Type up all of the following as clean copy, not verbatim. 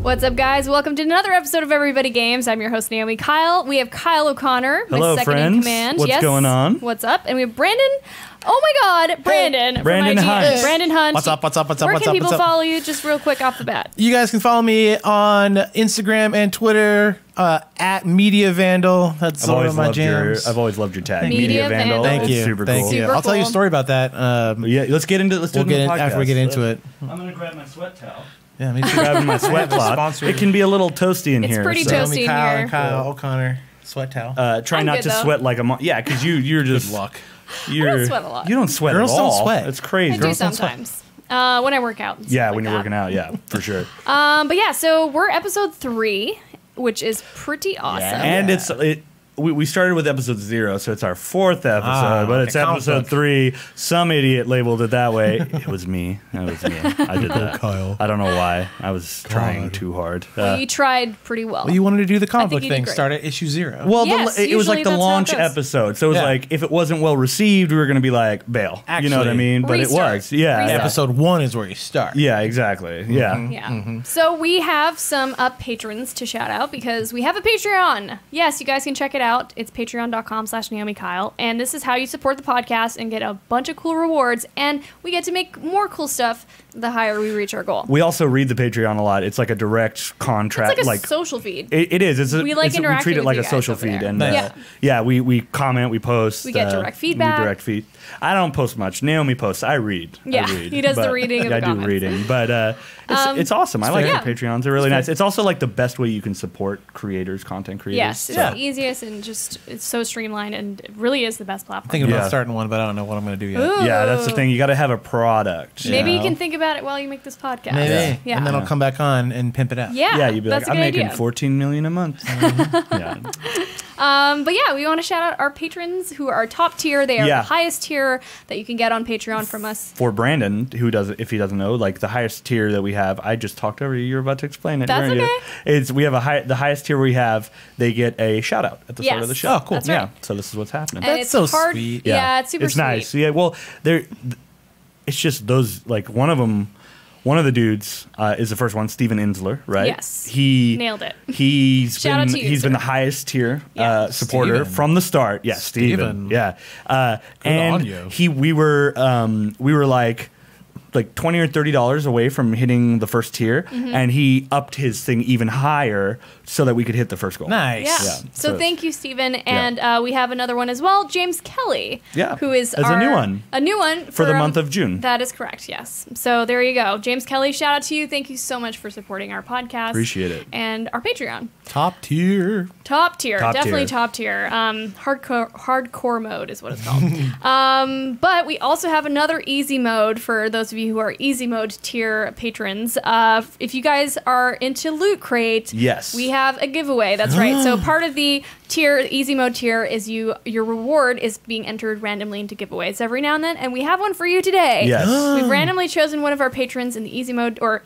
What's up, guys? Welcome to another episode of Everybody Games. I'm your host, Naomi. Kyle. We have Kyle O'Connor, Hello, my second friends. in command. What's going on? What's up? And we have Brandon. Oh my God, Brandon. Brandon Hunt. Brandon Hunt. What's up? Where can people follow you? Just real quick off the bat. You guys can follow me on Instagram and Twitter at Media Vandal. That's one of my jams. I've always loved your tag, Media Vandal. Thank It's you. super Thank cool. you. Super I'll tell you a cool. story about that. Yeah, let's get into. Let's do We'll it in get the in, after we podcast. get into it. I'm gonna grab my sweat towel. Yeah, me too. Grabbing my sweat cloth. Sponsored. It can be a little toasty in It's here. pretty so. toasty. Naomi, in Kyle, here. and Kyle O'Connor sweat towel. Try I'm not good, to though. sweat like a yeah, because you're just Good luck. You're, I don't sweat a lot. You don't sweat Girls at all. don't sweat. It's crazy. I do Girls don't sweat. sometimes. When I work out. and Yeah, stuff when like you're that. working out. Yeah, for sure. But yeah, so we're episode 3, which is pretty awesome. And we started with episode 0, so it's our 4th episode, but like it's a comic episode book. 3. Some idiot labeled it that way. It was me. That was me. I did that. Kyle. I don't know why. I was trying too hard. Well, you tried pretty well. Well, you wanted to do the comic think book you did thing. great. Start at issue 0. Well, Yes, it was like usually the that's how it launch goes. episode, so it was Yeah. like if it wasn't well received, we were going to be like bail. You know what I Actually, mean? But restart. it was. Yeah. Restart. Episode 1 is where you start. Yeah. Exactly. Yeah. Yeah. So we have some patrons to shout out because we have a Patreon. Yes, you guys can check it out. It's patreon.com/Naomi Kyle. And this is how you support the podcast and get a bunch of cool rewards. And we get to make more cool stuff the higher we reach our goal. We also read the Patreon a lot. It's like a direct contract. It's like a social feed. It is. We like we interacting treat it with like you a guys social over feed, there. and Nice. we comment, we post, We get direct feedback. We direct feed. I don't post much. Naomi posts. I read. Yeah, I read, he does the but- reading of the I do comments. reading, but it's awesome. I like fair. the Patreons. They're really nice. It's also like the best way you can support creators, content creators. Yes, it's Yeah. the easiest and just it's so streamlined and it really is the best platform. Thinking about Yeah. starting one, but I don't know what I'm going to do yet. Ooh. Yeah, that's the thing. You got to have a product. Maybe you know? can think about it while you make this podcast. Maybe. Yeah. And then I'll come back on and pimp it out. Yeah, You'd be that's like, a I'm good making idea. 14 million a month. Yeah. But yeah, we want to shout out our patrons who are top tier. They are Yeah. the highest tier that you can get on Patreon from us. For Brandon, who doesn't, if he doesn't know, like the highest tier that we have, I just talked over you. You're about to explain it. That's weren't you? okay. It's we have the highest tier we have. They get a shout out at the start of the Yes. show. Oh, cool. That's Yeah. right. So this is what's happening. And That's it's so hard. sweet. Yeah, it's super it's sweet. nice. Yeah. Well, it's just those like one of them. One of the dudes is the first one, Steven Ensler, right? Yes. He Nailed it. He's Shout out to you, been sir. the highest tier Yeah. supporter Steven. from the start. Yeah, Steven. Steven. Yeah. And on you. we were like $20 or $30 away from hitting the first tier, and he upped his thing even higher so that we could hit the first goal. Nice. Yeah. Yeah, So so- thank you, Stephen. And we have another one as well, James Kelly. Yeah. Who is As a new one. A new one. For the month of June. That is correct, yes. So there you go. James Kelly, shout out to you. Thank you so much for supporting our podcast. Appreciate it. And our Patreon. Top tier. Top tier. Top Definitely tier. top tier. Hardcore mode is what it's called. But we also have another easy mode for those of you who are easy mode tier patrons. If you guys are into Loot Crate, Yes. we have a giveaway. That's right. So part of the tier, easy mode tier, is your reward is being entered randomly into giveaways every now and then, and we have one for you today. Yes. We've randomly chosen one of our patrons in the easy mode or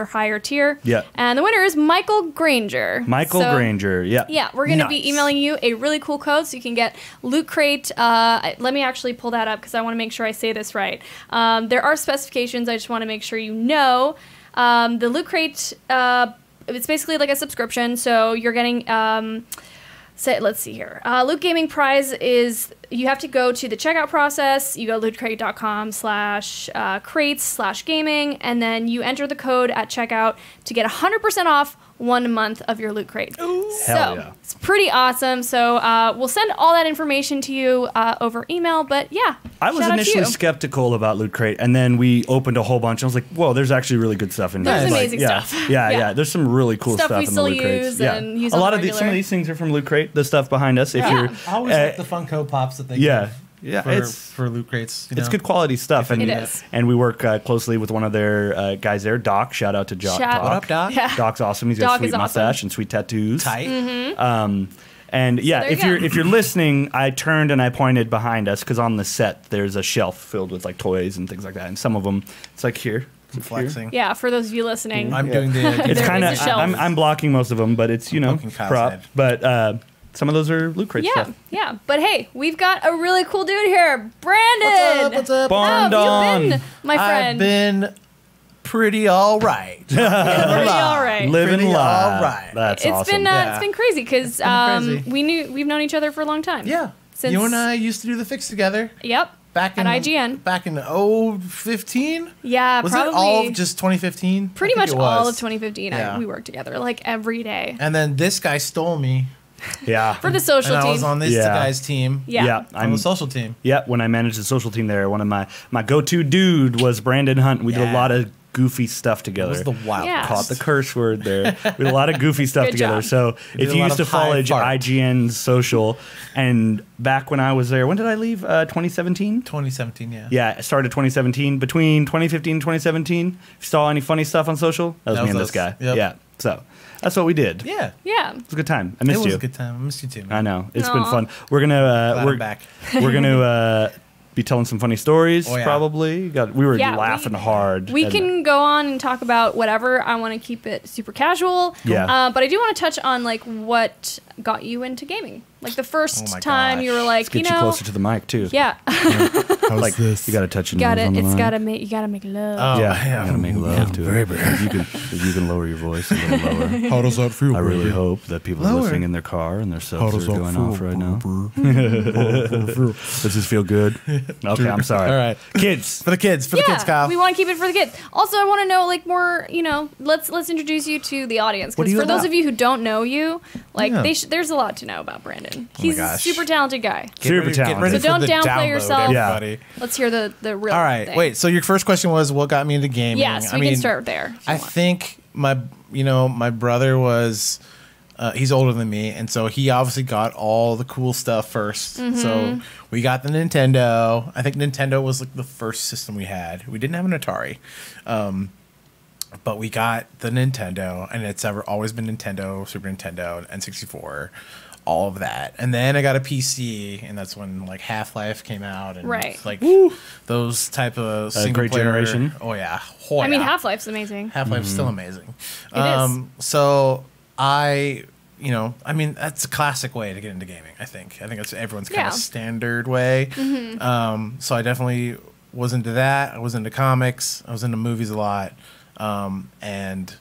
higher tier. Yeah. And the winner is Michael Granger. Michael So- Granger. Yeah. Yeah, we're going to be Nice. emailing you a really cool code so you can get Loot Crate. Let me actually pull that up because I want to make sure I say this right. There are specifications. I just want to make sure you know. The Loot Crate, it's basically like a subscription. So you're getting... let's see here. Loot Gaming Prize is... You have to go to the checkout process. You go lootcrate.com/crates/gaming, and then you enter the code at checkout to get 100% off 1 month of your Loot Crate. Hell So yeah. it's pretty awesome. So we'll send all that information to you over email. But yeah, I was shout out to initially you. skeptical about Loot Crate, and then we opened a whole bunch. I was like, "Whoa, there's actually really good stuff in here." There's Like, amazing yeah, stuff. Yeah, Yeah. yeah. There's some really cool Stuff stuff we in still the Loot Crates. use Yeah, and use a on lot the of some of regular. these things are from Loot Crate. The stuff behind us, if Yeah. you're, I always like the Funko Pops that they yeah, give yeah, for, it's for Loot Crates. You it's know? good quality stuff, and It is. and we work closely with one of their guys there, Doc. Shout out to Doc. Shout- What up, Doc? Yeah. Doc's awesome. He's got Doc a sweet is awesome. mustache and sweet tattoos. Tight. And yeah, there you if you're go. if you're listening, I turned and I pointed behind us because on the set there's a shelf filled with like toys and things like that, and some of them it's like here. I'm flexing. Yeah, for those of you listening. I'm Yeah. doing the. It's There kind of is a shelf. I'm blocking most of them, but it's Poking Kyle's prop. head. But some of those are Loot Crate Yeah, stuff. yeah. But hey, we've got a really cool dude here, Brandon. What's up? How Barn have you Dawn. been, my friend? I've been pretty all right. Pretty all right. Living Pretty life. all right. That's It's awesome. been it's been crazy because crazy. we've known each other for a long time. Yeah. Since, You and I used to do the fix together. Yep. Back in At IGN. Back in 15? Yeah, Was probably it all of just 2015? pretty much all of 2015. Yeah. We worked together like every day And then this guy stole me. Yeah. for the social And team. I was on this Yeah. guy's team. yeah. On the social team. Yeah, when I managed the social team there, one of my go-to dude was Brandon Hunt. We did a Yeah. lot of goofy stuff It together. was the wild. Yeah. Caught the curse word there. We did a lot of goofy stuff Good together. job. So did if a you lot used to of high follow fart. IGN's social, and back when I was there, when did I leave? 2017? 2017, yeah. Yeah, I started 2017. Between 2015 and 2017, if you saw any funny stuff on social, that was That me and was this guy. us. Yep. Yeah, so that's what we did. Yeah. It was a good time. I It missed was you. a good time. I missed you too, man. I know. It's been Aw. fun. We're gonna Glad we're I'm back. we're gonna be telling some funny stories. Oh, yeah. Probably. We were Yeah, laughing hard. We and- can go on and talk about whatever. I want to keep it super casual. Yeah. But I do want to touch on like what got you into gaming. Like the first Oh my time gosh. you were like, Let's get you, know, closer to the mic too. yeah, Like this. You gotta touch your got nose it. on the It's mic. you gotta make love. Oh, Yeah, you gotta make love to it. If you can lower your voice a little lower. How does that feel? I really hope that people are Lower. listening in their car and their How subs does are that going feel, off right now. now. Does this feel good? Okay, I'm sorry. All right. Kids. For the kids, Kyle. we want to keep it for the kids. Also, I want to know like more. Let's introduce you to the audience What are because you for those about? of you who don't know you, like Yeah. there's a lot to know about Brandon. Oh my He's a gosh. super talented guy. Super Get talented. ready So for don't the downplay download, yourself. Yeah. everybody. Let's hear the real. All right. thing. Wait. So your first question was what got me into gaming? Yes, I we mean, can start there. if you I want. think my brother was he's older than me, and so he obviously got all the cool stuff 1st. Mm-hmm. So we got the Nintendo. I think Nintendo was like the first system we had. We didn't have an Atari, but we got the Nintendo, and it's always been Nintendo, Super Nintendo, N64, all of that. And then I got a PC, and that's when like Half-Life came out, and Right. like those type of single great player generation. Oh yeah. I mean, yeah. Half-Life's amazing. Half-Life's still amazing. It is. So I mean, that's a classic way to get into gaming, I think. I think that's everyone's kind Yeah. of standard way. So I definitely was into that. I was into comics. I was into movies a lot. And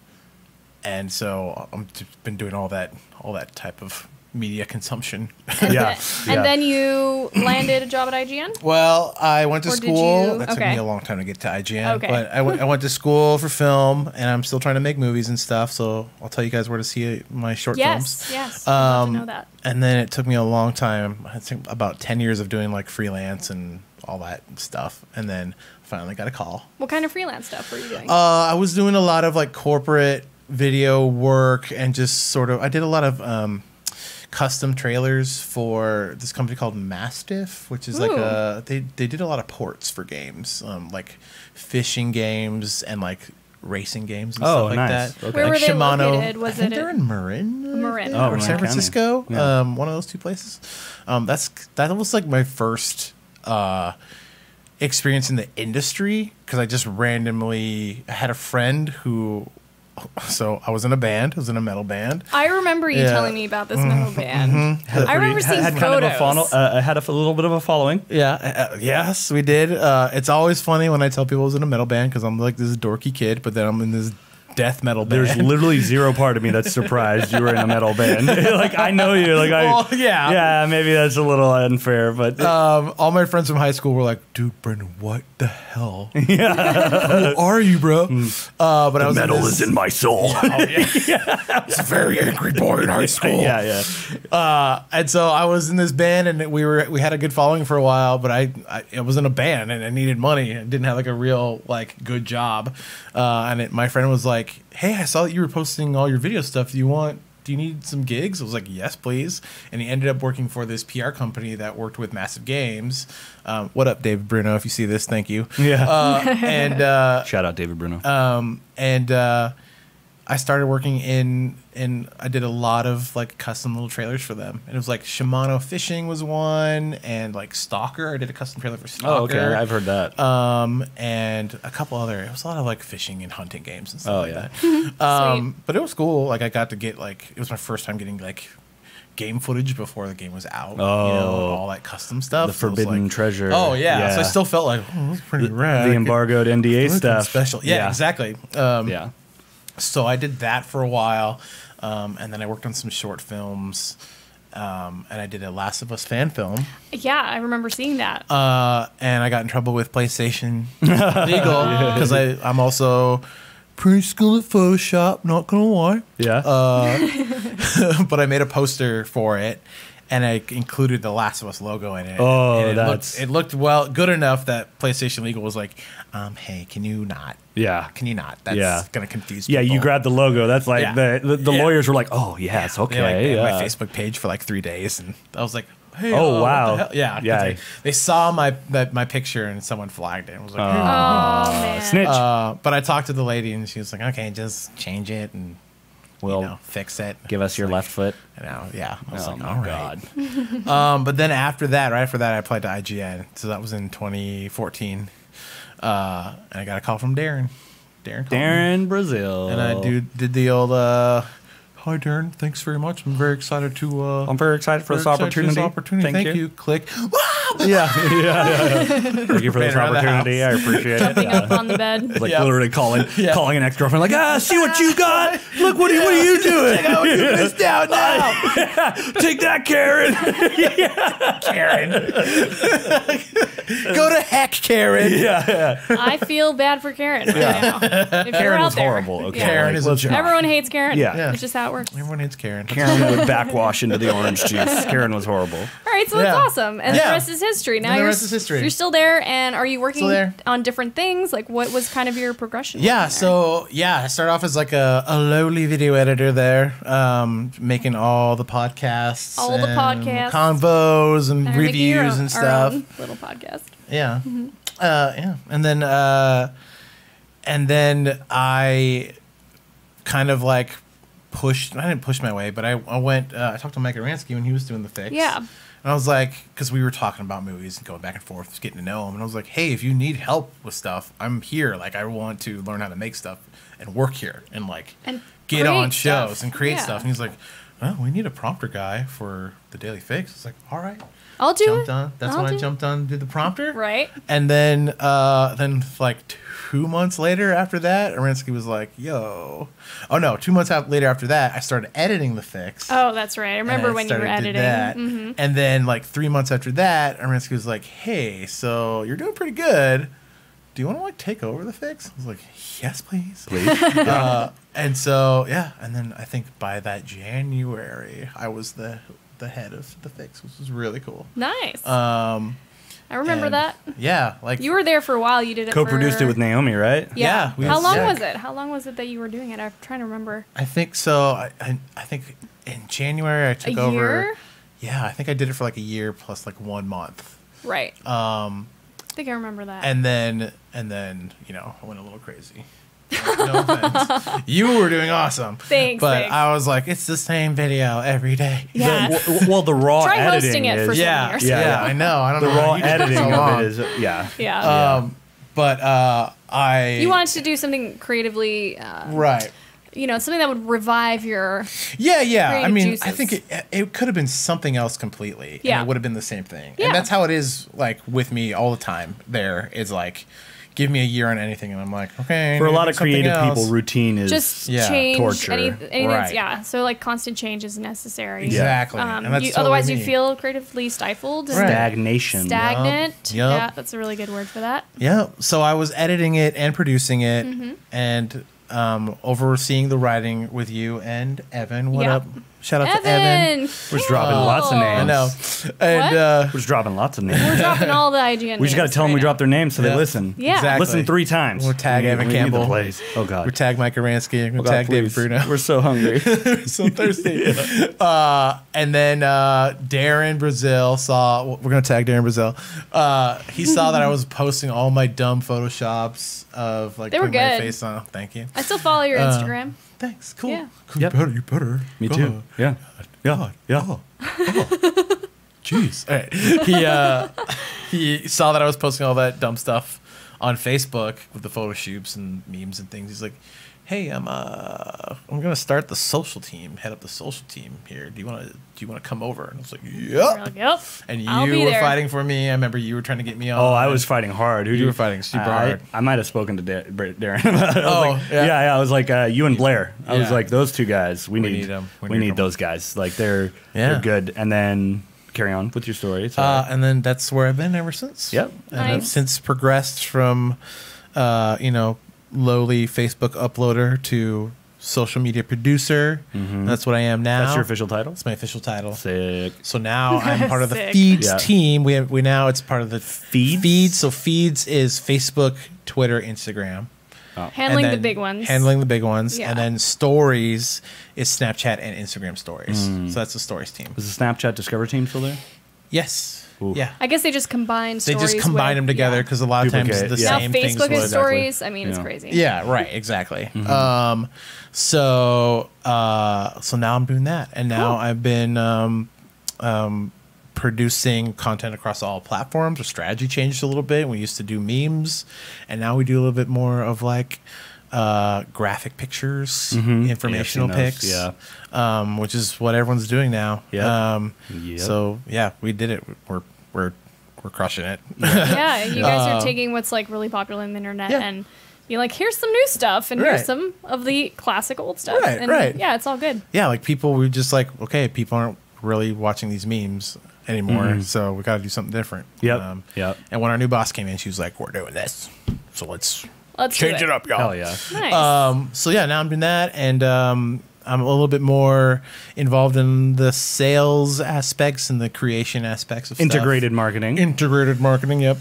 so I've just been doing all that type of media consumption. Yeah. And then you landed a job at IGN? Well, I went to Or did school. you- That took okay. me a long time to get to IGN. Okay. But I went to school for film, and I'm still trying to make movies and stuff. So I'll tell you guys where to see my short films. Yes. I'd love to know that. And then it took me a long time. I think about 10 years of doing like freelance and all that stuff. And then finally got a call. What kind of freelance stuff were you doing? I was doing a lot of like corporate video work and just sort of, I did a lot of custom trailers for this company called Mastiff, which is like they did a lot of ports for games, like fishing games and like racing games and stuff like nice. that. Okay. Where Like were they Shimano. located? Was I think it they're in Marin, Marin. Oh, or Marin San County. Francisco. Yeah. One of those two places. That was like my first experience in the industry because I just randomly had a friend who. So I was in a band. I was in a metal band. I remember you Yeah. telling me about this metal band. I remember seeing had photos. kind of had a little bit of a following. Yeah, yes, we did. It's always funny when I tell people I was in a metal band because I'm like this dorky kid, but then I'm in this death metal band. There's literally zero part of me that's surprised you were in a metal band. Like I know you. Like Well, yeah. Yeah, maybe that's a little unfair, but all my friends from high school were like, "Dude, Brendan, what the hell? Who are you, bro?" But I was metal in this, is in my soul. I was a very angry boy in high school. yeah. And so I was in this band, and we had a good following for a while. But I was in a band, and I needed money, and didn't have like a real like good job. My friend was like, "Hey, I saw that you were posting all your video stuff. Do you need some gigs?" I was like, "Yes, please." And he ended up working for this PR company that worked with Massive Games. What up, David Bruno? If you see this, thank you. Yeah. Shout out David Bruno. I started working in I did a lot of like custom little trailers for them. And it was like Shimano Fishing was one, and like Stalker. I did a custom trailer for Stalker. Oh, okay. I've heard that. And a couple other. It was a lot of like fishing and hunting games and stuff Oh, like yeah. that. Sweet. But it was cool. Like I got to get like it was my first time getting like game footage before the game was out. Oh. You know, all that custom stuff. The So it was forbidden like, treasure. Oh yeah. So I still felt like, oh, that's pretty rad. the embargoed NDA Looking stuff. special. Yeah, exactly. Yeah. So I did that for a while, and then I worked on some short films, and I did a Last of Us fan film. Yeah, I remember seeing that. And I got in trouble with PlayStation legal because I'm also pretty skilled at Photoshop. Not gonna lie. Yeah. But I made a poster for it, and I included the Last of Us logo in it. Oh, and that's... it looked well good enough that PlayStation legal was like, hey, can you not? Yeah. Can you not? That's gonna confuse Yeah, people. you grabbed the logo. That's like Yeah. the lawyers were like, oh yes, okay. They yeah. my Facebook page for like 3 days, and I was like, hey, Oh, wow. what the hell? Yeah, 'cause Yeah. They saw my picture and someone flagged it and was like, Oh, man. Snitch. but I talked to the lady and she was like, okay, just change it and Well, fix it. give us your left foot. And I was Oh like, my all right. God. But then right after that, I applied to IGN. So that was in 2014. And I got a call from Darren. Darren called me. Darren Brazil. And I did the old, hi, Darren. Thanks very much. I'm very excited to... I'm very excited for this opportunity. Thank you. Click. Yeah. Thank you for this Ran around the opportunity. I appreciate it. Jumping up on the bed. Like Yeah. literally calling an ex-girlfriend like, see what you got? Look, what are you doing? Check out what you missed out now. Take that, Karen. Karen. Go to heck, Karen. Yeah. I feel bad for Karen right now. If you're Karen out was there. horrible. Okay. Yeah. Karen is a let's- joke. Everyone hates Karen. Yeah. It's just how it works. Everyone hates Karen. Karen would backwash into the orange juice. Karen was horrible. All right, so that's Yeah. awesome. And Yeah. the rest is history. Now And the you're rest is history. You're still there, and are you Still working there. on different things? Like, what was kind of your progression? Yeah, there? so I started off as like a lowly video editor there, making all the podcasts, All the and podcasts. convos and Kinda making your reviews own- and our stuff. own little podcast. Yeah, yeah, and then I kind of like pushed. I didn't push my way, but I went. I talked to Mike Aransky when he was doing the fix. Yeah. And I was like, because we were talking about movies and going back and forth, just getting to know him. And I was like, hey, if you need help with stuff, I'm here. Like, I want to learn how to make stuff and work here and like And get create on shows stuff. and create Yeah. stuff. And he's like, well, we need a prompter guy for the Daily Fix. I was like, all right. I'll do Jumped it. on. That's I'll when I do it. jumped on, did the prompter. Right. And then like 2 months later after that, Aransky was like, yo. Oh, no, 2 months later after that, I started editing the fix. Oh, that's right. I remember And I when you were started- did editing. that. And then like 3 months after that, Aransky was like, hey, so you're doing pretty good. Do you want to like take over the fix? I was like, yes, please. And so, yeah. And then I think by that January, I was the head of the fix, which was really cool. Nice. Um, I remember and that. Yeah. Like You were there for a while. You did it Co-produced for... it with Naomi, right? Yeah. Yeah, How long yeah. was it? How long was it that you were doing it? I'm trying to remember. I think so. I think in January I took A over. year? Yeah, I think I did it for like a year plus like 1 month. Right. I think I remember that. And then I went a little crazy. No offense. You were doing awesome. Thanks, But thanks. I was like, it's the same video every day. Yeah. Well, the raw Try editing hosting it is for 7 Yeah, years. yeah, I know. I don't the know. how raw you did it editing so long. of it is Yeah. But I. You wanted to do something creatively, Right. something that would revive your... Yeah. I creative mean, juices. I think it could have been something else completely. Yeah. And it would have been the same thing. Yeah. And that's how it is, like, with me all the time. There is like, give me a year on anything, and I'm like, okay. For a lot of something creative else. people, routine is Just Yeah, change torture. anything. Right. Yeah. So like constant change is necessary. Exactly. And that's totally Otherwise, you me. feel creatively stifled. And Right. stagnation. Stagnant. Yup. Yeah, that's a really good word for that. Yeah. So I was editing it and producing it, Mm-hmm. and overseeing the writing with you and Evan. What Yeah. up? Shout out to Evan. Evan, We're just dropping lots of cool. names. I know. And We're just dropping lots of names. We're dropping all the IGN. We just got to names tell them right we now. dropped their names so they Yeah. listen. Yeah. Exactly. Listen 3 times. We'll tag Evan We need the Campbell. plays. Oh, God. we tag Mike Aransky. We Oh, God, tag David please. Bruno. We're so hungry. So thirsty. And then Darren Brazil saw. We're gonna tag Darren Brazil. He saw that I was posting all my dumb photoshops of like They were putting my good. face on. Thank you. I still follow your Instagram. Thanks. Cool. Yeah. Cool. Yep. You better. Me God. too. Yeah. Yeah. God. Yeah. Oh. Jeez. All right. He saw that I was posting all that dumb stuff on Facebook with the photo shoots and memes and things. He's like, hey, I'm gonna start the social team, head up the social team here. Do you want to come over? And I was like, yep. We're like, yep. And I'll you be were there. fighting for me. I remember you were trying to get me on. Oh, I was fighting hard. You were fighting super hard. I might have spoken to Darren about it. I was Oh, like, yeah. yeah. I was like, you and Blair. I was Yeah. like, those two guys. We need need 'em. We We need need 'em. those guys. Like they're Yeah. good. And then carry on with your story. Sorry. And then that's where I've been ever since. Yep. And I've Nice. since progressed from, lowly Facebook uploader to social media producer. That's what I am now. That's your official title. That's my official title. Sick. So now I'm part of the Sick. Feeds Yeah. team. We now it's part of the Feeds? Feeds. So Feeds is Facebook, Twitter, Instagram. Handling And the then big ones. Handling the big ones. Yeah. And then Stories is Snapchat and Instagram Stories. So that's the Stories team. Was the Snapchat Discover team still there? Yes. Ooh. Yeah. I guess they just combine They stories. just combine with- them together yeah. because a lot of times Duplicate, the yeah. Now same things Facebook would. is stories. I mean, it's Yeah. crazy. Yeah, right, exactly. So now I'm doing that, and now Cool. I've been producing content across all platforms. Our strategy changed a little bit. We used to do memes, and now we do a little bit more of like graphic pictures, informational Yeah, I've seen pics, those, which is what everyone's doing now. Yep. Yep. So yeah, we did it. We're crushing it. Yeah, you guys are taking what's like really popular on the internet Yeah. and being like, here's some new stuff and Right. here's some of the classic old stuff. Right, and right. Yeah, it's all good. Yeah, like people, we just like, okay, people aren't really watching these memes anymore, so we got to do something different. Yep. Yep. And when our new boss came in, she was like, "We're doing this, so let's Let's change do it up, y'all." Hell yeah. Nice. So yeah, now I'm doing that, and I'm a little bit more involved in the sales aspects and the creation aspects of Integrated stuff. marketing. Integrated marketing. Yep.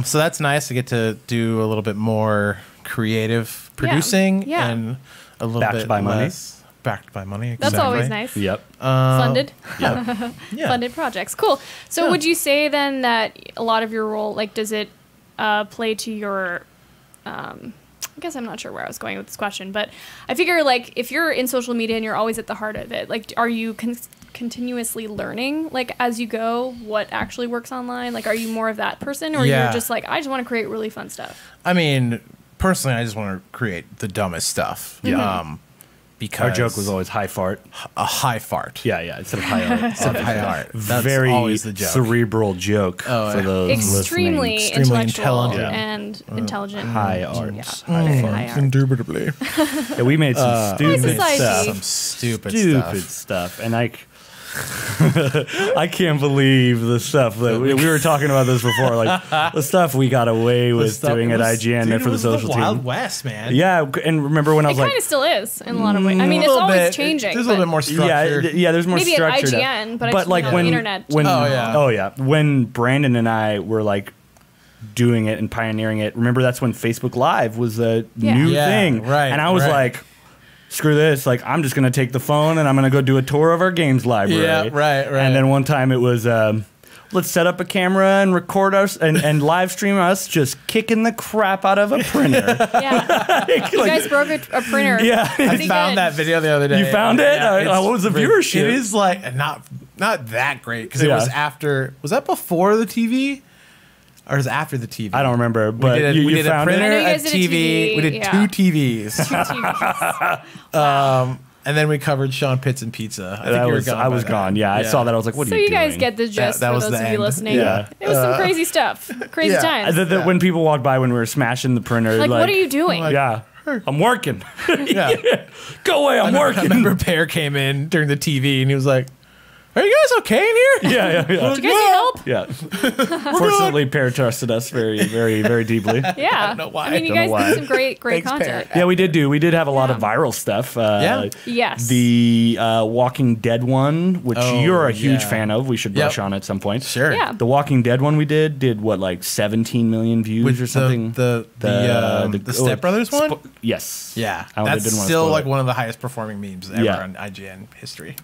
So that's nice to get to do a little bit more creative producing Yeah. and a little Backed bit by money. less backed by money. That's exactly. always nice. Yep. Funded. Yeah. Funded projects. Cool. So Yeah. would you say then that a lot of your role, like, does it play to your, I guess I'm not sure where I was going with this question, but I figure, like, if you're in social media and you're always at the heart of it, like, are you continuously learning, like, as you go, what actually works online? Like, are you more of that person, or Yeah. you're just like, I just want to create really fun stuff? I mean, personally, I just want to create the dumbest stuff. Yeah. Because Our joke was always high fart. a high fart. Yeah, yeah. Instead of high art. Instead of high art. That's Very always the joke. cerebral joke Oh, for yeah. those Extremely listening. Extremely intellectual intelligent. and intelligent. High art. Yeah. High High art. art. Indubitably. Yeah, we made some stupid society. stuff. Some stupid Stupid stuff. And I can't believe the stuff that we were talking about this before. Like the stuff we got away with doing at IGN and for the social Wild team. West, man. Yeah, and remember when I It was kind like, of still is in a lot of ways. I mean, A it's little always bit. changing. There's a little bit more structure. yeah, there's more Maybe at structure. to- IGN, but I just like mean on when the internet. when Oh, yeah. when Brandon and I were like doing it and pioneering it. Remember that's when Facebook Live was a Yeah. new Yeah, thing, right, And I was right. like, screw this! Like I'm just gonna take the phone and I'm gonna go do a tour of our games library. Yeah, right. And then one time it was. Let's set up a camera and record us and live stream us just kicking the crap out of a printer. Yeah. You guys broke a printer. Yeah. I Pretty found good. that video the other day. You found it? it's What was the great. viewership? It is like not that great because it Yeah. was after. Was that before the TV? Or was it after the TV? I don't remember, but we did you a found printer, I know you a guys did a TV. TV, We did yeah. 2 TVs. TVs. And then we covered Sean Pitts and Pizza. I think you were gone. I by was then. gone. Yeah, I saw that. I was like, what So are you you doing? guys get the gist that for was those the of you end. listening. Yeah. It was some crazy stuff. Crazy yeah. times. When people walked by when we were smashing the printer, Like, what are you doing? Yeah, I'm working. Yeah. Go away, I'm I working. remember Pear came in during the TV and he was like, "Are you guys okay in here?" Yeah. Did you guys need help? Yeah. Fortunately, Pear trusted us very, very, very deeply. Yeah. don't know why. I mean, you Don't guys know why. did some great Thanks, content. Yeah, we did have a lot of Yeah. viral stuff. Yeah. Yes. The Walking Dead one, which Oh, you're a huge yeah. fan of. We should Yep. brush on at some point. Sure. Yeah. The Walking Dead one we did what, like 17 million views With or something? The Step Brothers one? Yes. Yeah. I That's didn't wanna still spoil like it. one of the highest performing memes ever Yeah. on IGN history.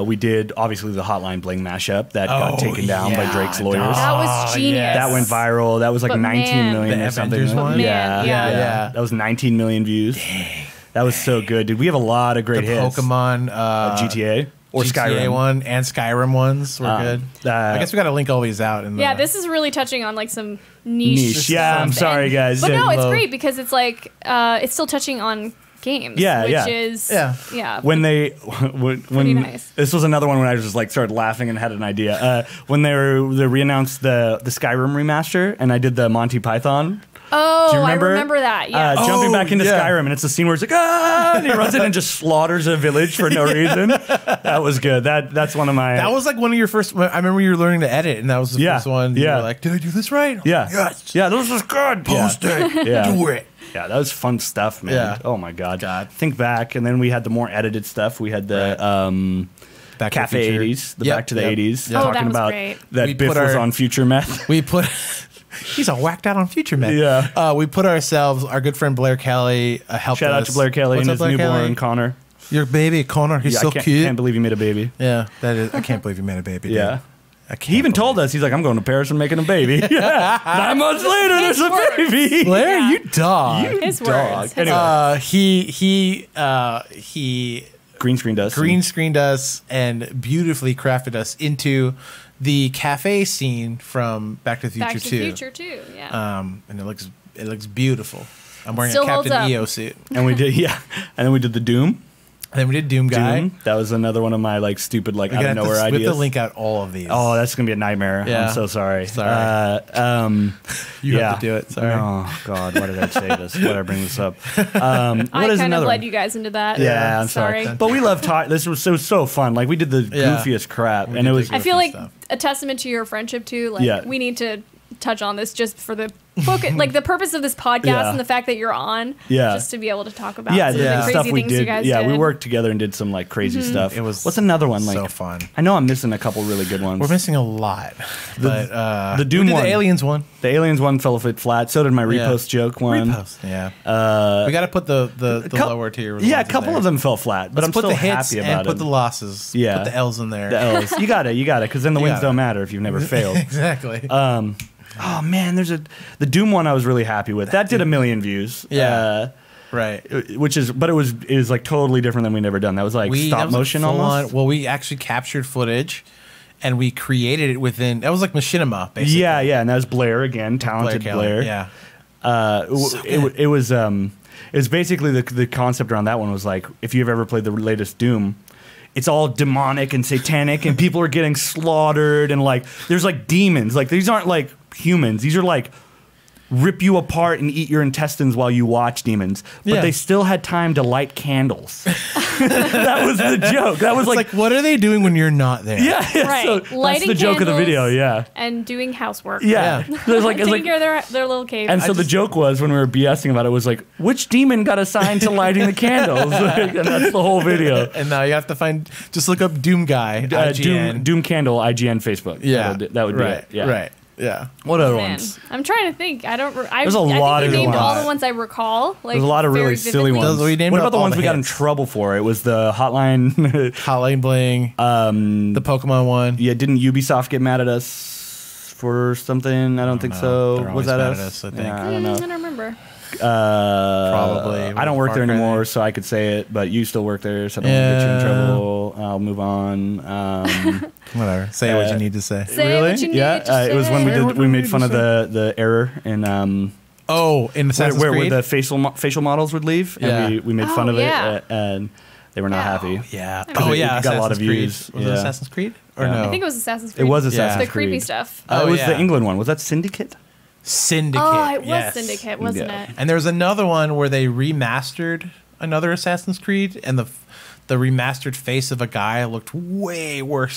We did obviously the Hotline Bling mashup that got taken down by yeah, Drake's lawyers. That was genius. yes. That went viral. That was like But 19 man. million The or something. Avengers one? Yeah, Man, yeah, yeah. That was 19 million views. That was so good, dude. We have a lot of great The hits. Pokemon GTA or GTA Skyrim one and Skyrim ones were good. I guess we got to link all these out. In the, Yeah, this is really touching on like some niche. Niche. Yeah, I'm stuff. sorry, guys. But no, it's Low. great because it's like it's still touching on games. Yeah, which yeah. is Yeah. When when nice. this was another one when I just like started laughing and had an idea. When they re-announced the Skyrim remaster, and I did the Monty Python. Oh, Do you remember? I remember that. Yeah. Jumping back into yeah. Skyrim, and it's the scene where it's like, and he runs in and just slaughters a village for no reason. That was good. That's one of my. That was like one of your first. I remember you were learning to edit, and that was the Yeah, first one. yeah. You were like, did I do this right? Yeah. Yes. Yeah, this is good. Post it. Yeah. Do it. Yeah, that was fun stuff, man. Yeah. Oh my god. Think back, and then we had the more edited stuff. We had the Back to the Cafe Future. 80s, the Yep, Back to the yep. 80s, Yeah. Oh, talking that was about great. that We Biff put was our- on Future Meth. We put. He's all whacked out on Future Man. Yeah. We put ourselves, our good friend Blair Kelly, helped Shout us. out to Blair Kelly What's and up, his Blair newborn Kelly? Connor. Your baby Connor. He's Yeah, so I can't, cute. can't believe he made a baby. Yeah, that is. I can't believe you made a baby. Dude. Yeah. I can't He even told us, he's like, I'm going to Paris and making a baby. Yeah. 9 months later, there's a words. baby. Blair, Yeah. you dog. His dog. words. Anyway. He Green screened us. green screened us and beautifully crafted us into the cafe scene from Back to the Future Back to 2. the Future too. Yeah. And it looks beautiful. I'm wearing Still a holds Captain up. EO suit. And we did, yeah. And then we did the Doom. And then we did Doom Guy. Doom. That was another one of my like stupid, like We're out gonna of have nowhere to, we ideas. have to link out all of these. Oh, that's gonna be a nightmare. Yeah. I'm so sorry. Sorry. You yeah. have to do it. Sorry. Oh God, why did I say this? Why did I bring this up? What I is kind of another led one? you guys into that. Yeah, I'm sorry. But we love talk. This was so fun. Like we did the Yeah. goofiest crap, We and did it the was. I feel like stuff. a testament to your friendship too. Like Yeah. we need to touch on this just for the focus, like the purpose of this podcast Yeah. and the fact that you're on. Yeah. Just to be able to talk about Yeah, some the of the crazy stuff we things you did. guys Yeah, did. we worked together and did some like crazy stuff. It was What's another one? Like so fun. I know I'm missing a couple really good ones. We're missing a lot. But the Doom we did one. the Aliens one. The Aliens one fell a bit flat. So did my Yeah. repost joke one. Repost. Yeah. We got to put the lower tier. Yeah, a ones in couple there. of them fell flat, but Let's I'm put still the hits happy and about put it. the losses. Yeah. Put the L's in there. The L's. You got it, because then the You wins got it. don't matter if you've never failed. Exactly. Oh man, the Doom one I was really happy with. That did 1 million views. Yeah. Right. Which is, but it was like totally different than we never done. That was like That stop was a motion full-on- almost. Well, we actually captured footage, and we created it within. That was like machinima, basically. Yeah, and that was Blair again, talented Kelly, Blair. Yeah. It was basically the concept around that one was like, if you've ever played the latest Doom, it's all demonic and satanic, and people are getting slaughtered, and like there's like demons. Like these aren't like humans. These are like rip you apart and eat your intestines while you watch demons. But Yeah. they still had time to light candles. That was the joke. That was It's like, what are they doing when you're not there? yeah. Right. So that's Lighting the joke of the candles video. Yeah. and doing housework. Yeah. Yeah. There's like, it's Taking like care of their little cave. and so the joke was when we were BSing about it was like, which demon got assigned to lighting the candles? And that's the whole video. And now you have to just look up Doom Guy. IGN. Doom Candle, IGN, Facebook. Yeah. That would be right. it. Yeah. Right. Yeah. What other Man, ones? I'm trying to think. I don't. There's a I lot think of we named good all ones. the ones I recall. Like There's a lot of very really silly vividly. ones. Those we named What up about the all ones the we got in hits. trouble for? It was the Hotline. Hotline Bling. The Pokemon one. Yeah, didn't Ubisoft get mad at us for something? I don't think so. They're Was always that mad us? at us, I think. Yeah, I don't I know. don't remember. Probably. I don't work Far there Cry anymore, there. so I could say it. But you still work there, so I don't want to get you in Yeah. trouble. I'll move on. Whatever. Say what you need to say. Say what you need Yeah, to it was when say. we made fun of the error in Oh, in Assassin's where Creed? the facial models would leave, Yeah. and we made Oh, fun of yeah. it, and they were not happy. Yeah. Oh, it got a lot of Assassin's Creed. views. Was it Yeah. Assassin's Creed? Or Yeah. no? I think it was Assassin's It Creed. was Yeah. Assassin's the Creed. creepy stuff. It was yeah. the England one. Was that Syndicate? Syndicate. Oh, it was yes. Syndicate, wasn't Yeah. it? And there was another one where they remastered another Assassin's Creed, and the remastered face of a guy looked way worse.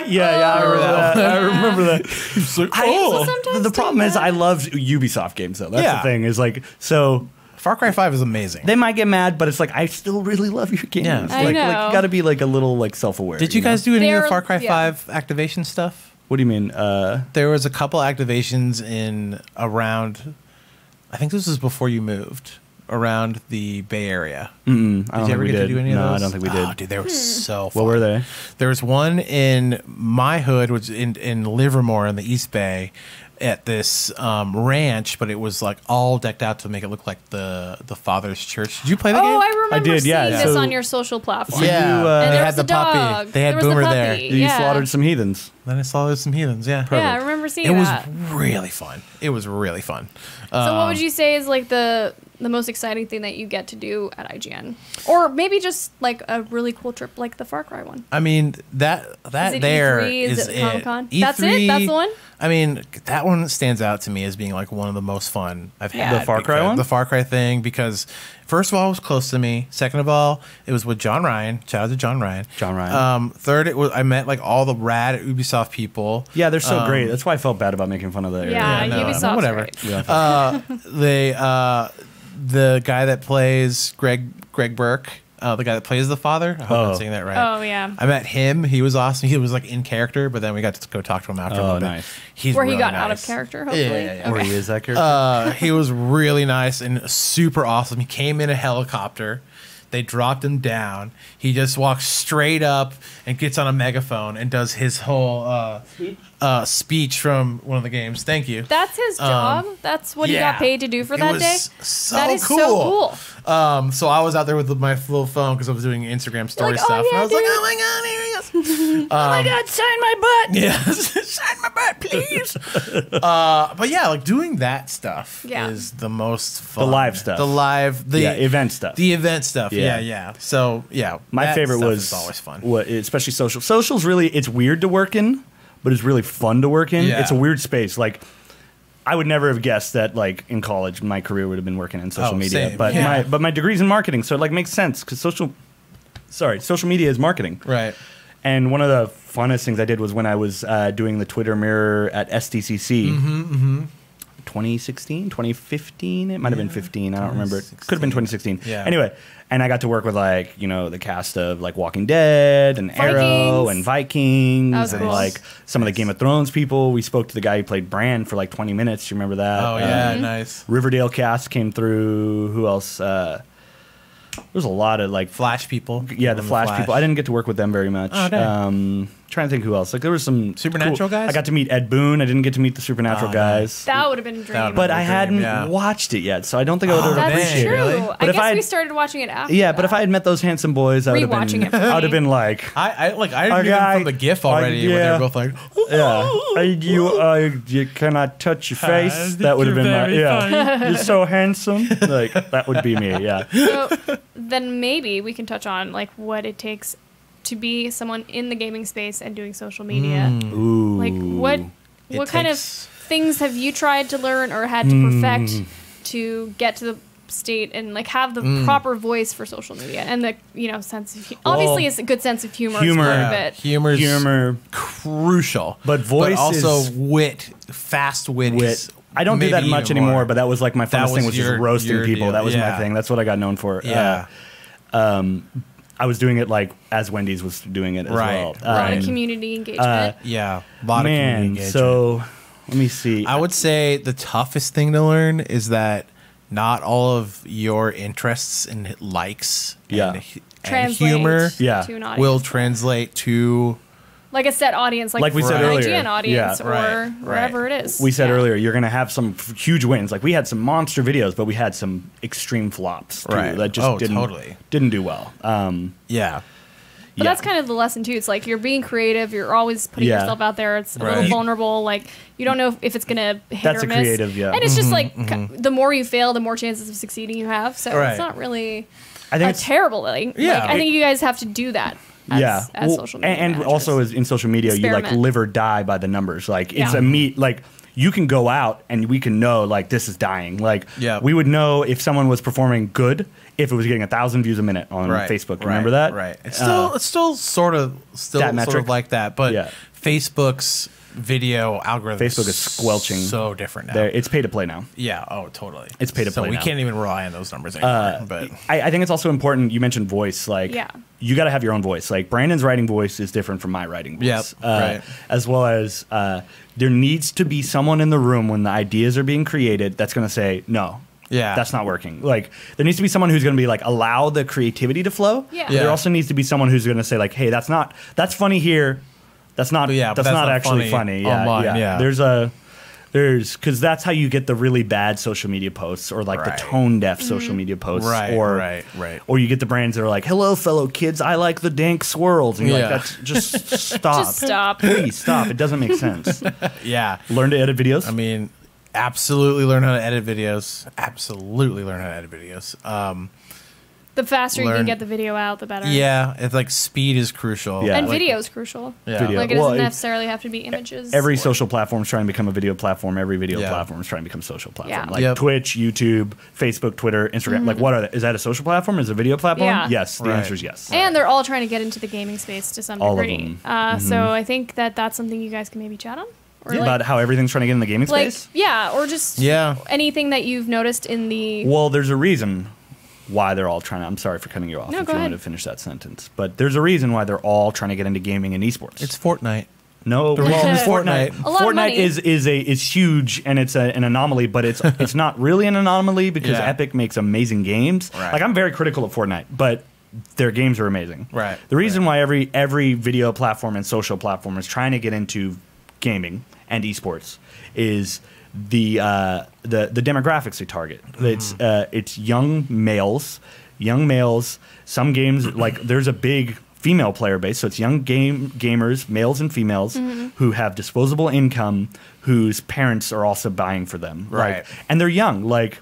Yeah, I remember that. I remember that. So sometimes The do problem is that. I love Ubisoft games though. That's Yeah. the thing. Is like so. Far Cry 5 is amazing. They might get mad, but it's like I still really love your games. Yeah. I like, know. you got to be like a little like self-aware. Did you guys do any of They're- the Far Cry yeah. 5 activation stuff? What do you mean? There was a couple activations in around, I think this was before you moved, around the Bay Area. I don't Did you think ever we get to did. do any of No, those? I don't think we did. Oh, dude, they were so fun. What were they? There was one in my hood, which in Livermore in the East Bay, at this ranch, but it was like all decked out to make it look like the Father's Church. Did you play the game? Oh, I remember I did, yeah. seeing this So- on your social platform. Yeah, you, And they there had was the the puppy. dog. They had There was the Boomer puppy. there. You Yeah. slaughtered some heathens. Then I saw some heathens. Yeah, Yeah, I remember seeing it was that. really fun. It was really fun. So what would you say is like the the most exciting thing that you get to do at IGN, or maybe just like a really cool trip like the Far Cry one? I mean, that Is it there E3? Is is it Comic-Con? E3, That's it? That's the one? I mean, that one stands out to me as being like one of the most fun I've Yeah. had. The Far Cry because- one? The Far Cry thing, because first of all, it was close to me. Second of all, it was with John Ryan. Shout out to John Ryan. John Ryan. Third, I met like all the rad Ubisoft people. Yeah, they're so great. That's why I felt bad about making fun of the area. Yeah, no, Ubisoft's whatever. great. Yeah. The guy that plays Greg Burke, the guy that plays the father. I hope I'm saying that right. Oh, yeah. I met him. He was awesome. He was like in character, but then we got to go talk to him after a little bit. Nice. He's Where he really got out of nice. character, hopefully. Yeah. Or Okay. he is that character. He was really nice and super awesome. He came in a helicopter. They dropped him down. He just walks straight up and gets on a megaphone and does his whole speech from one of the games. Thank you. That's his job. That's what he got paid to do for that day. So That is cool. so cool. So I was out there with my little phone because I was doing Instagram story like, oh, stuff. yeah, and I was dude. like, oh my God, here he is. Oh my God, sign my butt. Yeah, sign my butt, please. But yeah, like doing that stuff Yeah. is the most fun. The live stuff. Event stuff. The event stuff. Yeah. Yeah. So yeah, My that favorite stuff was is always fun. Especially social. Social's really, it's weird to work in, but it's really fun to work in. Yeah. It's a weird space. Like, I would never have guessed that, like, in college, my career would have been working in social media. Same. But Yeah. my degree's in marketing, so it like makes sense because social media is marketing. Right. And one of the funnest things I did was when I was doing the Twitter mirror at SDCC. 2016, 2015, it might have been 15, I don't remember. It could have been 2016. Yeah. Anyway, and I got to work with like, the cast of like Walking Dead and Arrow and Vikings That was and cool. like some of the Game of Thrones people. We spoke to the guy who played Bran for like 20 minutes. You remember that? Oh yeah, nice. Riverdale cast came through. Who else? There's a lot of like Flash people. yeah, the Flash people. I didn't get to work with them very much. Oh, dang. Trying to think who else. Like there was some Supernatural guys? I got to meet Ed Boon. I didn't get to meet the Supernatural Oh, guys. That would have been a dream. That But I Dream, hadn't yeah. watched it yet, so I don't think I would have That's appreciated true. it. Really? I But if guess I'd- we started watching it after. Yeah, but if I had met those handsome boys, I would have Rewatching been. it for I would have me. been like, I Our knew them guy- from the GIF already. When they yeah. were both like, yeah, you cannot touch your face. think That would have you're been my, very yeah. You're so handsome. Like that would be me. Yeah. So then maybe we can touch on like what it takes to be someone in the gaming space and doing social media. Ooh. Like what It kind of takes- things have you tried to learn or had to perfect to get to the state and like have the proper voice for social media and the sense of obviously it's a good sense of humor. Humor. is part of yeah, it. humor, crucial. But voice also is- wit, fast wit. Wit. I don't do that maybe much even anymore, more. but that was like my That funnest thing was was just your roasting people. deal. That was my Yeah. thing. That's what I got known for. Yeah. I was doing it like as Wendy's was doing it as Right, well. A lot of Right. community engagement. Yeah, a lot of community Man, engagement. so let me see. I would say the toughest thing to learn is that not all of your interests and likes Yeah. and Translate humor Yeah. to an audience. will translate to like a set audience, like we for said an earlier. IGN audience Yeah. or Right, wherever it is. we said Yeah. earlier, you're going to have some huge wins. Like we had some monster videos, but we had some extreme flops too, Right. that just Oh, didn't totally. didn't do well. yeah. But yeah. that's kind of the lesson too. It's like you're being creative. You're always putting Yeah. yourself out there. It's a Right. little vulnerable. Like you don't know if it's gonna hit That's or a miss. creative, yeah. And it's just like the more you fail, the more chances of succeeding you have. So Right. it's not really I think a it's- terrible thing. Yeah. Like, I think you guys have to do that. As, as Well, social media and managers. also as in social media, you like Experiment. live or die by the numbers. Like it's Yeah. a meet. Like you can go out and we can know like this is dying. Like Yeah. we would know if someone was performing good if it was getting 1,000 views a minute on Facebook. Remember that? Right. It's still sort of that metric? like that, but Yeah. Facebook's video algorithm Facebook is squelching. so different now. It's pay to play now. Yeah. Oh, totally. It's pay to so play we now. can't even rely on those numbers anymore. But I think it's also important. You mentioned voice. Like, Yeah. you got to have your own voice. Like, Brandon's writing voice is different from my writing voice. Yep, right. As well as there needs to be someone in the room when the ideas are being created that's going to say, no, yeah, that's not working. Like, there needs to be someone who's going to be like, allow the creativity to flow. Yeah. There Yeah. also needs to be someone who's going to say, like, hey, that's funny here. That's not, Yeah, but that's not actually funny. Yeah, online, yeah. Because that's how you get the really bad social media posts or like Right. the tone deaf social media posts. Right, or, right. Or you get the brands that are like, hello, fellow kids, I like the dank swirls. And you're Yeah. like, that's just stop. Just stop. Please stop. It doesn't make sense. yeah. Learn to edit videos. I mean, Absolutely learn how to edit videos. Absolutely learn how to edit videos. The faster you can get the video out, the better. Yeah, it's like speed is crucial. Yeah. And Like- video is crucial. Yeah. Video. Like, it Well, doesn't it- necessarily have to be images. Every social platform is trying to become a video platform. Every video Yeah. platform is trying to become a social platform. Yeah. Like Yep. Twitch, YouTube, Facebook, Twitter, Instagram. Like, what are they? Is that a social platform? Is it a video platform? Yeah. Yes. The Right. answer is yes. And they're all trying to get into the gaming space to some All of degree. them. So I think that that's something you guys can maybe chat on. Or About how everything's trying to get in the gaming space? yeah, or just Yeah. anything that you've noticed in the. Well, there's a reason why they're all trying to. I'm sorry for cutting you off No, if go you ahead. wanted to finish that sentence. But there's a reason why they're all trying to get into gaming and esports. It's Fortnite. No, The well, reason is Fortnite. Fortnite. A lot of Fortnite money. is huge and it's an anomaly, but it's not really an anomaly because Yeah. Epic makes amazing games. Right. Like I'm very critical of Fortnite, but their games are amazing. Right. The reason why every video platform and social platform is trying to get into gaming and esports is the demographics they target. It's young males. Young males. Some games like there's a big female player base, so it's young gamers, males and females, who have disposable income, whose parents are also buying for them. Right. Like, and they're young. Like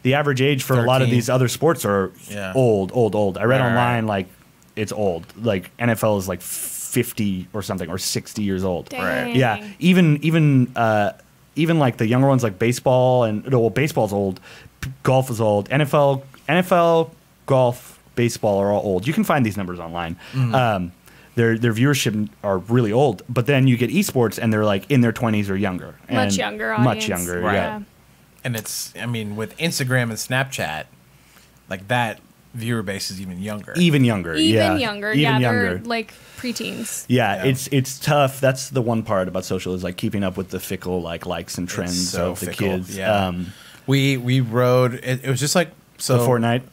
the average age for a lot of 13. these other sports are Yeah. old. I read Right, online like it's old. Like NFL is like 50 or something or 60 years old. Dang. Yeah, even like the younger ones like baseball and baseball's old, golf is old. NFL, golf, baseball are all old. You can find these numbers online. Their viewership are really old, but then you get esports and they're like in their 20s or younger. Much And younger Much audience. younger, Right. yeah. And it's, I mean, with Instagram and Snapchat, like that viewer base is even younger. Even younger, Even yeah. younger. Even Yeah, younger. they're like preteens. Yeah, Yeah. it's tough. That's the one part about social is like keeping up with the fickle likes and trends so of the fickle, kids. yeah. We rode, it was just like, so The Fortnite.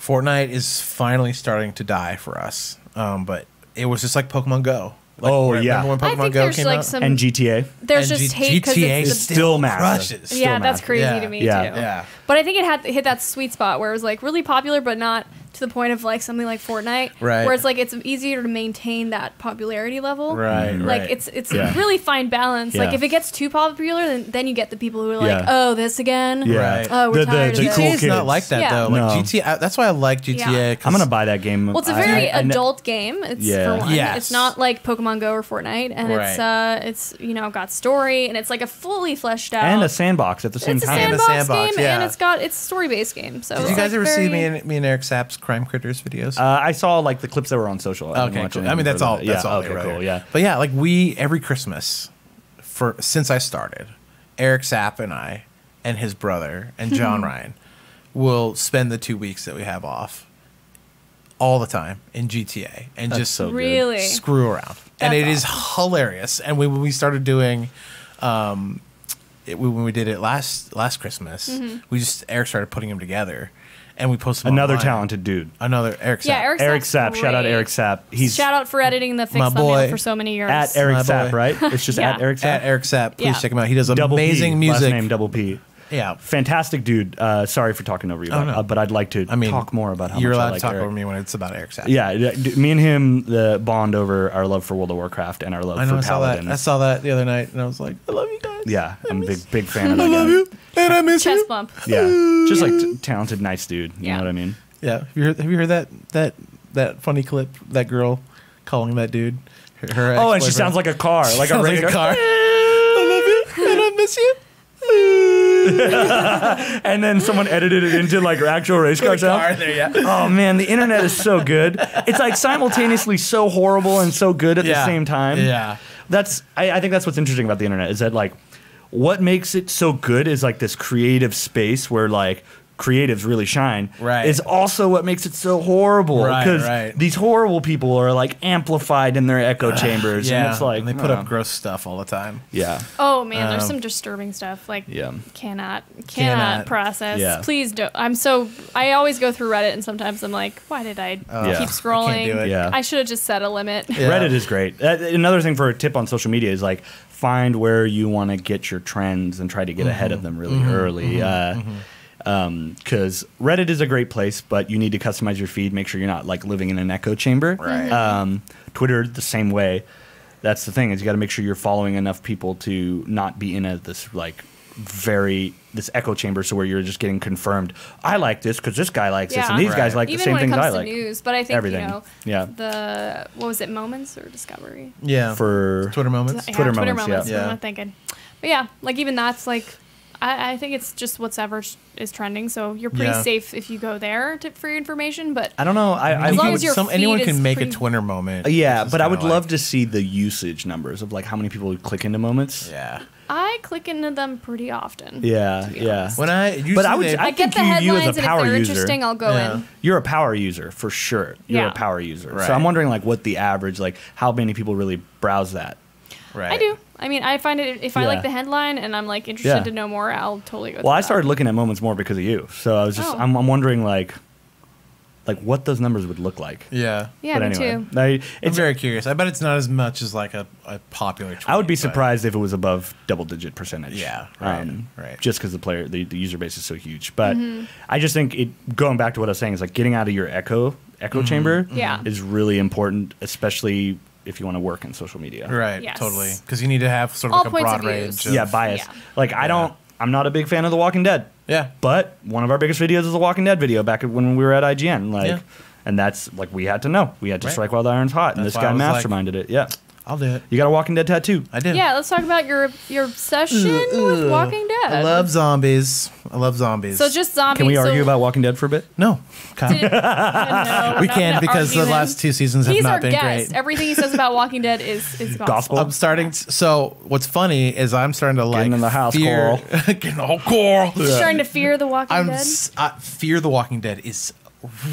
Fortnite is finally starting to die for us. But it was just like Pokemon Go. Like, Oh, remember yeah. when I Pokemon think Go there's came like out? some. And GTA. There's And just hate because GTA it's is still massive. crushes. Still yeah, that's massive. crazy Yeah. to me Yeah. too. Yeah. But I think it had hit that sweet spot where it was like really popular, but not to the point of like something like Fortnite, Right. where it's like it's easier to maintain that popularity level. Right, Like right. it's Yeah. really fine balance. Like Yeah. if it gets too popular, then you get the people who are like, Yeah. oh, this again. Yeah. Right. Oh, we're tired of the this. cool GTA is kids. not like that Yeah. though. Like No. GTA, that's why I like GTA. Yeah. 'cause I'm gonna buy that game. Well, it's a very I know- adult game. It's Yeah. for one. Yes. It's not like Pokemon Go or Fortnite, and it's got story, and it's like a fully fleshed out and a sandbox at the same it's a time. And a sandbox, sandbox, game, and yeah. it's a story based game. So Did it's you guys like ever see very- me and Eric Sapp's Crime Critters videos? I saw like the clips that were on social. I didn't Okay, watch cool. anything I mean, that's further all. than that. That's Yeah, all. okay, they wrote. cool. Yeah. But yeah, like every Christmas since I started, Eric Sapp and I and his brother and John Ryan will spend the 2 weeks that we have off all the time in GTA and That's just so good. really screw around. And That's it is hilarious. And when we started doing, when we did it last Christmas, Eric started putting them together, and we posted them Another online. talented dude. Another Eric Sapp. Yeah, Eric Sapp's Sapp. Shout out great. Eric Sapp. He's Shout out for editing the My fixed boy. thumbnail for so many years. at Eric My Sapp, boy. right? It's just Yeah. at Eric Sapp. At Eric Sapp. Please Yeah. check him out. He does Double amazing P, music. Last name Double P. Yeah. Fantastic dude. Sorry for talking over you, no. but I'd like to talk more about how you're much I allowed like to talk Eric. over me when it's about Eric Sapp. Yeah, me and him bond over our love for World of Warcraft and our love I know. for I saw that. Paladins. I saw that the other night, and I was like, I love you guys. Yeah, I'm a big fan of that I love guy. you, and I miss Chest you. bump. Yeah, just like talented, nice dude. You Yeah. know what I mean? Yeah. Have you heard that funny clip? That girl calling that dude. Her Oh, and she ex-boyfriend? sounds like a car, like a Sounds race car. I love you, and I miss you. And then someone edited it into like actual race car sounds. There, yeah. Oh man, the internet is so good. It's like simultaneously so horrible and so good at the Yeah. same time. Yeah. I think that's what's interesting about the internet is that like what makes it so good is like this creative space where like creatives really shine. Right. Is also what makes it so horrible Right, because right. these horrible people are like amplified in their echo chambers Yeah. and it's like and they put up gross stuff all the time. yeah. Oh man, there's some disturbing stuff. Like Yeah. cannot Cannot. process. Yeah. Please don't. I always go through Reddit and sometimes I'm like, why did I Yeah. keep scrolling? I can't do it. Yeah. I should have just set a limit. Yeah. Reddit is great. Another thing for a tip on social media is like find where you want to get your trends and try to get ahead of them really early. Because Reddit is a great place, but you need to customize your feed. Make sure you're not like living in an echo chamber. Right. Twitter the same way. That's the thing is you got to make sure you're following enough people to not be in this like this echo chamber, so where you're just getting confirmed. I like this because this guy likes this, Yeah. and these guys Right. like Even the same when it things comes I to like. news, but I think Everything. Yeah. what was it, Moments or Discovery? Yeah. For Twitter moments. Yeah, Twitter Twitter Moments, moments. yeah. What am Yeah. I thinking? But yeah, like even that's like, I think it's just whatever is trending. So you're pretty Yeah. safe if you go there for your information. But I don't know. As long as your anyone feed can is make pretty- a Twitter moment. Yeah, which is but I kinda would love to see the usage numbers of like how many people would click into moments. Yeah. I click into them pretty often. Yeah, be yeah. honest. When I usually But I would- they- I get think the you as a headlines, and if power they're user- interesting, I'll go Yeah. in. You're a power user for sure. You're Yeah. a power user. Right. So I'm wondering like what the average, like how many people really browse that. right. I do. I mean, I find it if I Yeah. like the headline and I'm like interested Yeah. to know more, I'll totally go. Well, through I that. started looking at moments more because of you. So I was just Oh. I'm wondering like what those numbers would look like. Yeah. Yeah, But me too. anyway, I'm it's very curious. I bet it's not as much as like a popular tweet. I would be but- surprised if it was above double-digit percentage. Yeah, right, right. Just because the user base is so huge. But Mm-hmm. I just think going back to what I was saying is like getting out of your echo chamber Yeah. is really important, especially if you want to work in social media. Right. Yes. Totally. Because you need to have sort of All like a points broad of range. views. Yeah, bias. Yeah. Like I'm not a big fan of The Walking Dead. Yeah. But one of our biggest videos is a Walking Dead video back when we were at IGN. Like, Yeah. and that's like we had to know. We had to Right. strike while the iron's hot, and That's this why guy I was like- masterminded it. Yeah, I'll do it. you got a Walking Dead tattoo. I do. Yeah, let's talk about your obsession with Walking Dead. I love zombies. I love zombies. So just zombies. Can we argue so about Walking Dead for a bit? no. Kyle. No, we're we not can gonna because the argue last then. 2 seasons have He's not our been guest. great. Everything he says about Walking Dead is gospel. Gospel. I'm starting. So what's funny is I'm starting to like in the house, fear. Getting all Coral. He's starting to fear the Walking I'm Dead. Fear the Walking Dead is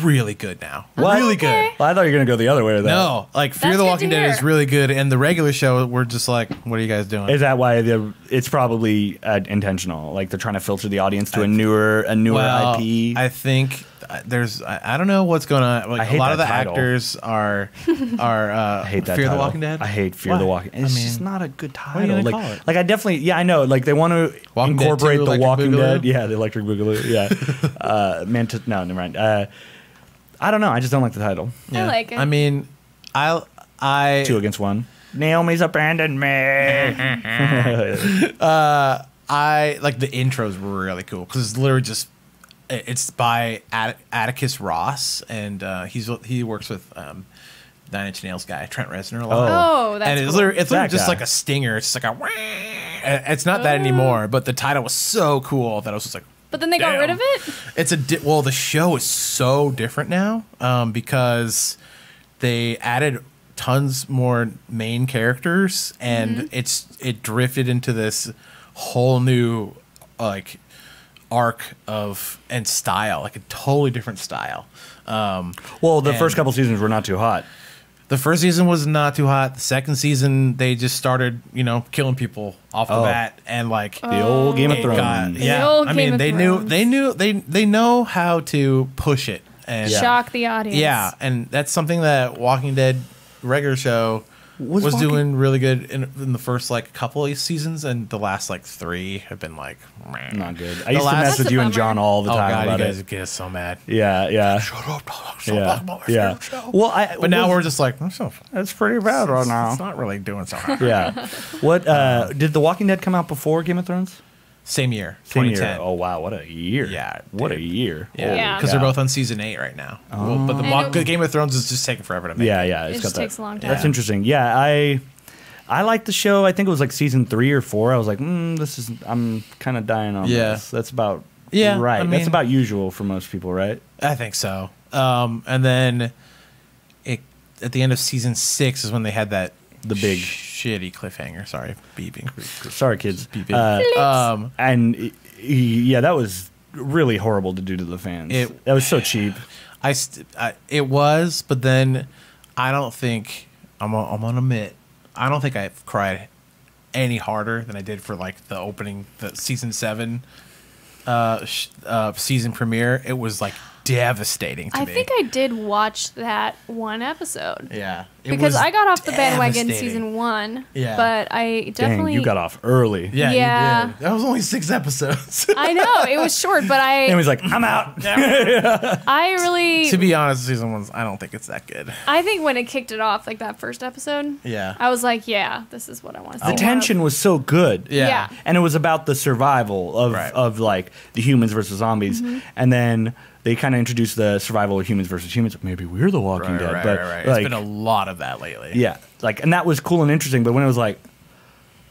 really good now. What? Really Okay. good. Well, I thought you were gonna go the other way with that. No, like Fear That's the good Walking to Dead hear. is really good, and the regular show we're just like, what are you guys doing? Is that why it's probably intentional? Like they're trying to filter the audience to a newer well, IP. I think there's I don't know what's going on. Like I hate a lot of the that title. actors are I hate that Fear title. the Walking Dead. I hate Fear the Why? Walking. It's just not a good are you title. gonna Like, call it? like I definitely, I know. Like they want to Walking Dead incorporate 2, the Electric Walking Boogaloo? Dead. Yeah, the Electric Boogaloo. Yeah. No, never mind. I don't know. I just don't like the title. I like it. I mean, I 2 against 1. Naomi's abandoned me. I like the intros were really cool because it's literally just it's by Atticus Ross, and he works with 9 Inch Nails guy Trent Reznor a lot. Oh, that's and it's cool. literally, That just guy. like a stinger. It's just like a. It's not that anymore, but the title was so cool that I was just like. But then they got Damn. rid of it. It's well, the show is so different now because they added tons more main characters, and it drifted into this whole new like arc and style, like a totally different style. Well, the first couple seasons were not too hot. The first season was not too hot. The second season, they just started, killing people off the Oh. bat, and like The old Game of it Thrones. got- The yeah. old I Game mean, of they know how to push it, and Shock the audience. yeah, and that's something that Walking Dead regular show was Walking- doing really good in the first like couple of seasons, and the last like 3 have been like meh. Not good. I The used to last- mess That's with a you and bummer. John all the Oh time god, you about guys it. get so mad. Yeah. Shut up, dog. Stop Yeah. talking about my Yeah. favorite show. Well, But now we're just like, that's pretty bad right now. it's not really doing so hot. Yeah. What did The Walking Dead come out before Game of Thrones? Same year, Same 2010. year. Oh wow, what a year. Yeah, What a dude. year. Yeah, Yeah. because they're both on season 8 right now. Well, but the Game of Thrones is just taking forever to make. Yeah, it. yeah. It It's just got that. takes a long time. That's interesting. Yeah, I liked the show. I think it was like season 3 or 4. I was like, I'm kind of dying on Yeah. this. That's about Yeah, right. I That's mean- about usual for most people, right? I think so. And then at the end of season 6 is when they had that The big- shitty cliffhanger. Sorry, beeping. Sorry, kids. Beeping. And yeah, that was really horrible to do to the fans. That was so cheap. It was, but then I don't think I'm gonna admit I don't think I've cried any harder than I did for like the season 7 season premiere. It was like devastating to I me. think I did watch that one episode. Yeah, because I got off the bandwagon devastating. season 1. Yeah. But I definitely. Dang, you got off early. Yeah, Yeah. you did. That was only 6 episodes. I know it was short, but And he's like, I'm out. I really. To be honest, season 1, I don't think it's that good. I think when it kicked it off, like that first episode, Yeah. I was like, yeah, this is what I want to see. The more tension of. was so good. Yeah. And it was about the survival of, Right. of like the humans versus zombies. Mm-hmm. And then they kind of introduced the survival of humans versus humans. Maybe we're the Walking Right, Dead. right, but right. like, It's been a lot of that lately. yeah, like, and that was cool and interesting. But when it was like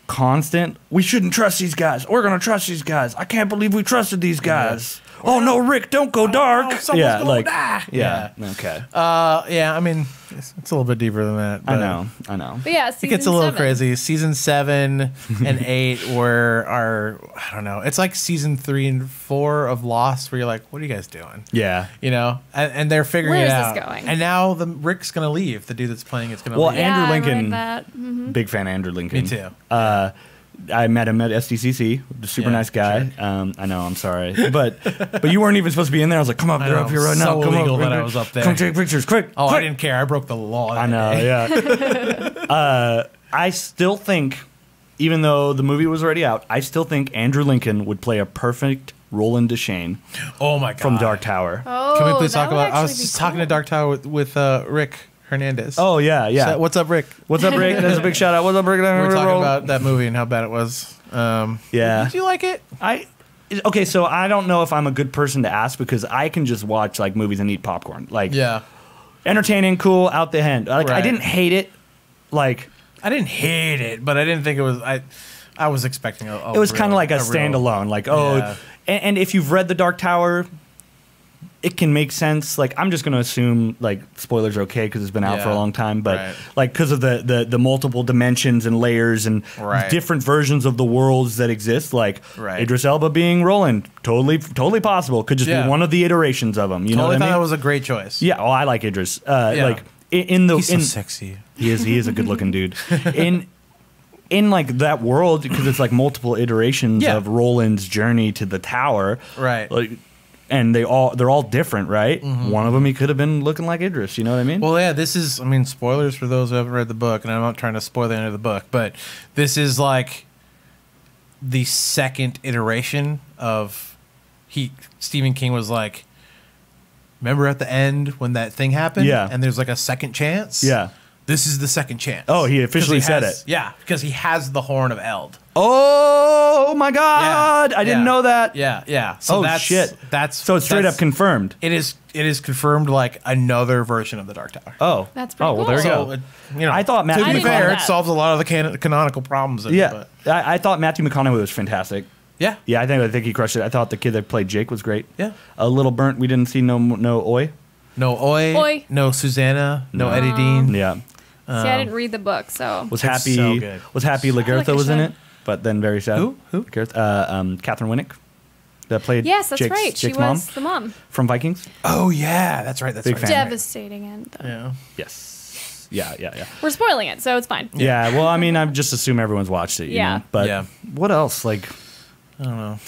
constant, we shouldn't trust these guys. We're gonna trust these guys. I can't believe we trusted these guys. Oh no, Rick, don't go dark. someone's gonna die. Yeah. Okay. Yeah, I mean, it's a little bit deeper than that. I but know. But yeah, It gets a little 7. crazy. Season 7 and 8 are I don't know. It's like season 3 and 4 of Lost, where you're like, what are you guys doing? Yeah. You know, and they're figuring Where it is out. this going? And now Rick's gonna leave. The dude that's playing it's gonna Well, leave. Andrew Yeah, I read Lincoln. that. Mhm. Big fan of Andrew Lincoln. Me too. I met him at SDCC. Super Yeah, nice guy. I know. I'm sorry, but you weren't even supposed to be in there. I was like, come up, I they're know, up here right so now. Come illegal up, that I was up there. Come take pictures, quick. Oh, I quick. didn't care. I broke the law. I know. that day. Yeah. I still think, even though the movie was already out, I still think Andrew Lincoln would play a perfect Roland Deschain Oh my god. from Dark Tower. Oh, Can we please that talk would about? I actually was be just talking to cool. Dark Tower with Rick Hernandez. Oh yeah, yeah. So, what's up, Rick? What's up, Rick? That's a big shout out. What's up, Rick? We were talking about that movie and how bad it was. Yeah. Did you like it? Okay, so I don't know if I'm a good person to ask because I can just watch like movies and eat popcorn. Like, Yeah. entertaining, cool, out the hand. Like, I Right. didn't hate it. Like, I didn't hate it, but I didn't think it was. I was expecting a it was kind of like a real- standalone. Like, oh, Yeah. and if you've read The Dark Tower, it can make sense. Like, I'm just gonna assume like spoilers are okay because it's been out for a Yeah. long time. But Right. like because of the multiple dimensions and layers and Right. different versions of the worlds that exist, like Right. Idris Elba being Roland, totally possible. Could just Yeah. be one of the iterations of him. You know Totally what I thought mean? that was a great choice. Yeah, well, I like Idris. Like He's so sexy. he is a good looking dude. In like that world because it's like multiple iterations Yeah. of Roland's journey to the tower. Right. Like, and they're all different, right? One of them he could have been looking like Idris. You know what I mean? Well, yeah, this is, I mean, spoilers for those who haven't read the book, and I'm not trying to spoil the end of the book, but this is like the second iteration of Stephen King was like, remember at the end when that thing happened? Yeah. And there's like a second chance? Yeah. This is the second chance. Oh, he officially 'Cause said has- it. Yeah, because he has the Horn of Eld. Oh my God! I didn't Yeah. know that. Yeah, yeah. So Oh, that's, shit. That's So it's straight up confirmed. It is confirmed like another version of the Dark Tower. Oh, That's pretty well, cool. there you So, go. you know, I thought Matthew to be I didn't know fair, it that. solves a lot of the canonical problems. In Yeah, it, but I thought Matthew McConaughey was fantastic. yeah, Yeah, I think he crushed it. I thought the kid that played Jake was great. yeah. A little burnt. We didn't see no Oi. No Oi, Oi. no Susanna, no No. Eddie Dean. Yeah, See, I didn't read the book, so was It's happy. so good. Was happy. like Lagertha I was in should. it, but then very sad. Who? Lagertha, Catherine Winnick, that played. yes, that's Jake's, right. She Jake's was mom the mom. from Vikings. Oh yeah, that's right. That's Big right. fan. Devastating end. Though. Yeah. Yes. Yeah. We're spoiling it, so it's fine. Yeah. Well, I mean, I just assume everyone's watched it. You Yeah. know? But Yeah. what else? Like, I don't know.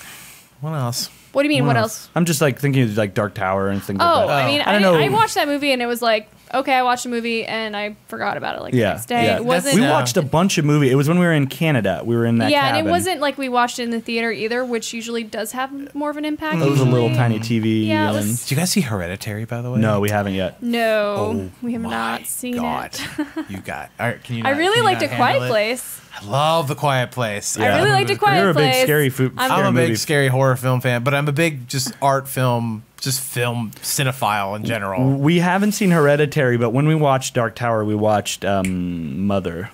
What else? What do you mean? What else? I'm just like thinking of, like Dark Tower and things Oh, like that. I mean, I don't know. I watched that movie and it was like, okay, I watched a movie and I forgot about it like the Yeah, next day. yeah. It wasn't. We Yeah. watched a bunch of movies. It was when we were in Canada. We were in that yeah, cabin. and it wasn't like we watched it in the theater either, which usually does have more of an impact. It was a little usually. tiny TV. Yeah, it and- was- Did you guys see Hereditary, by the way? No, we haven't yet. No, Oh we have my not seen God. it. You got. All right, can you? I not- really can you liked not A Quiet handle it? Place. I love The Quiet Place. Yeah. I really liked A Quiet You're a Place. big scary I'm a big movie. scary horror film fan, but I'm a big just art film, just film cinephile in general. We haven't seen Hereditary, but when we watched Dark Tower, we watched Mother.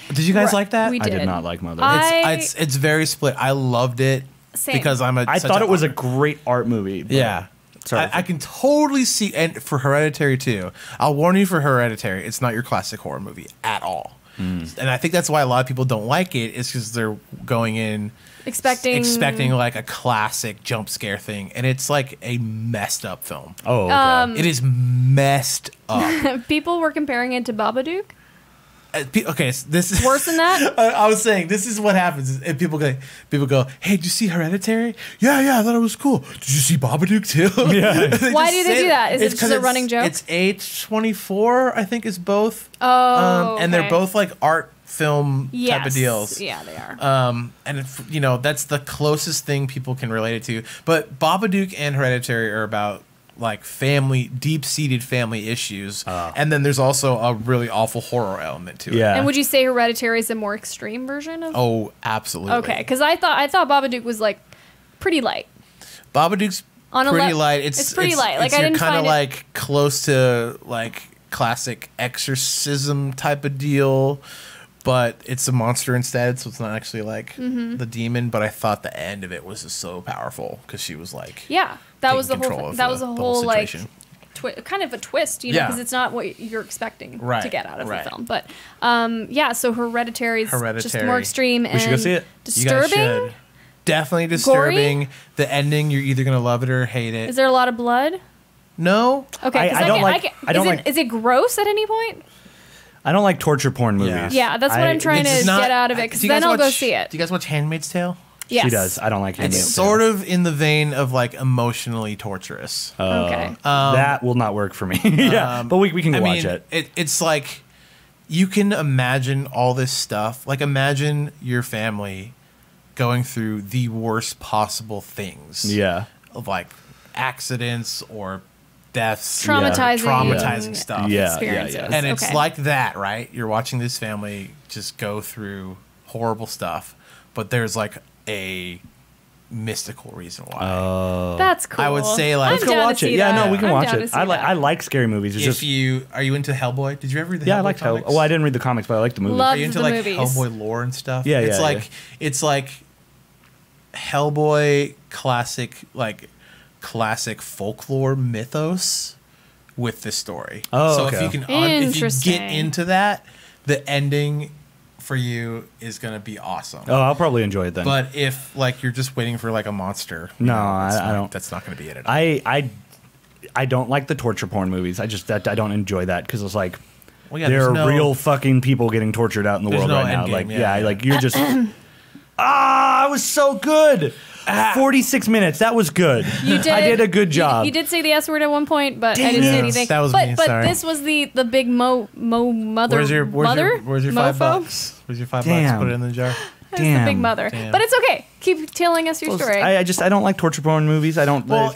Did you guys like that? We I did did. not like Mother. It's very split. I loved it Same. because I'm a. I such thought it was a art- great art movie. but- Yeah. Sorry. I can totally see, and for Hereditary too. I'll warn you for Hereditary, it's not your classic horror movie at all. And I think that's why a lot of people don't like it. Is because they're going in expecting like a classic jump scare thing, and it's like a messed up film. Oh, okay. It is messed up. People were comparing it to Babadook. Okay, so this is Worse than that? I was saying this is what happens. If people go, hey, did you see Hereditary? Yeah, I thought it was cool. Did you see Babadook too? Yeah. Why do they do that? Is it just a running joke? It's A24, I think, is both. Oh, and they're okay. both like art film type of Yes. deals. Yeah, they are. And if, that's the closest thing people can relate it to. But Babadook and Hereditary are about like deep-seated family issues, and then there's also a really awful horror element to it. Yeah. And would you say Hereditary is a more extreme version of? Oh, absolutely. Okay, because I thought Babadook was like pretty light. Babadook's On a pretty le- light. it's pretty light. Like, I didn't kind of find it- like close to like classic exorcism type of deal, but it's a monster instead, so it's not actually like the demon. But I thought the end of it was just so powerful because she was like, Yeah, that was the taking control whole. of That was a the whole like situation. kind of a twist, Yeah. because it's not what you're expecting Right, to get out of right. the film. But yeah, so Hereditary is just Hereditary. more extreme and should go see it. You guys disturbing. should. Definitely disturbing. The ending, you're either gonna love it or hate it. Is there a lot of blood? No. Okay, 'cause I don't like- I don't like- Is it gross at any point? I don't like torture porn movies. Yeah. Yeah, that's what I'm trying It's to not- get out of it. Because Do you guys then I'll go watch- see it. Do you guys watch Handmaid's Tale? Yes. She does. I don't like It's Handmaid's sort of in the vein of like emotionally torturous. Okay. that will not work for me. Yeah, but we can go watch it. It's like you can imagine all this stuff. Like imagine your family going through the worst possible things. Yeah. Of like accidents or deaths, Traumatizing stuff. Yeah, experiences. yeah. And it's Okay. like that, right? You're watching this family just go through horrible stuff, but there's like a mystical reason why. That's cool. I would say, like, I'm let's go down to Watch it. see Yeah, that. no, we can I'm watch down it. to see I that. like scary movies. It's just Are you into Hellboy? Did you ever read the yeah, I Hellboy like Hellboy. comics? Well, I didn't read the comics, but I like the movie. Love Are you into the like movies. Hellboy lore and stuff? Yeah, it's yeah, like yeah. it's like Hellboy classic folklore mythos with this story. Oh, so okay. if you get Interesting. into that, the ending for you is gonna be awesome. Oh, I'll probably enjoy it then. But if like you're just waiting for like a monster, No, it's I not- don't. That's not gonna be it at all. I don't like the torture porn movies. I don't enjoy that because it's like Well, yeah, there there's are no- real fucking people getting tortured out in the There's world no right now. end Like game, yeah, yeah. like you're just it was so good. 46 minutes. That was good. You did. I did a good job. You did say the S word at one point, but I didn't say Damn. anything. That was but me, but sorry. this was the big mother. Where's your mother? $5? Mofo? Where's your $5? Damn. Put it in the jar. That's the big Damn. mother. Damn. But it's okay. Keep telling us your story. I don't like torture porn movies. I don't. Well,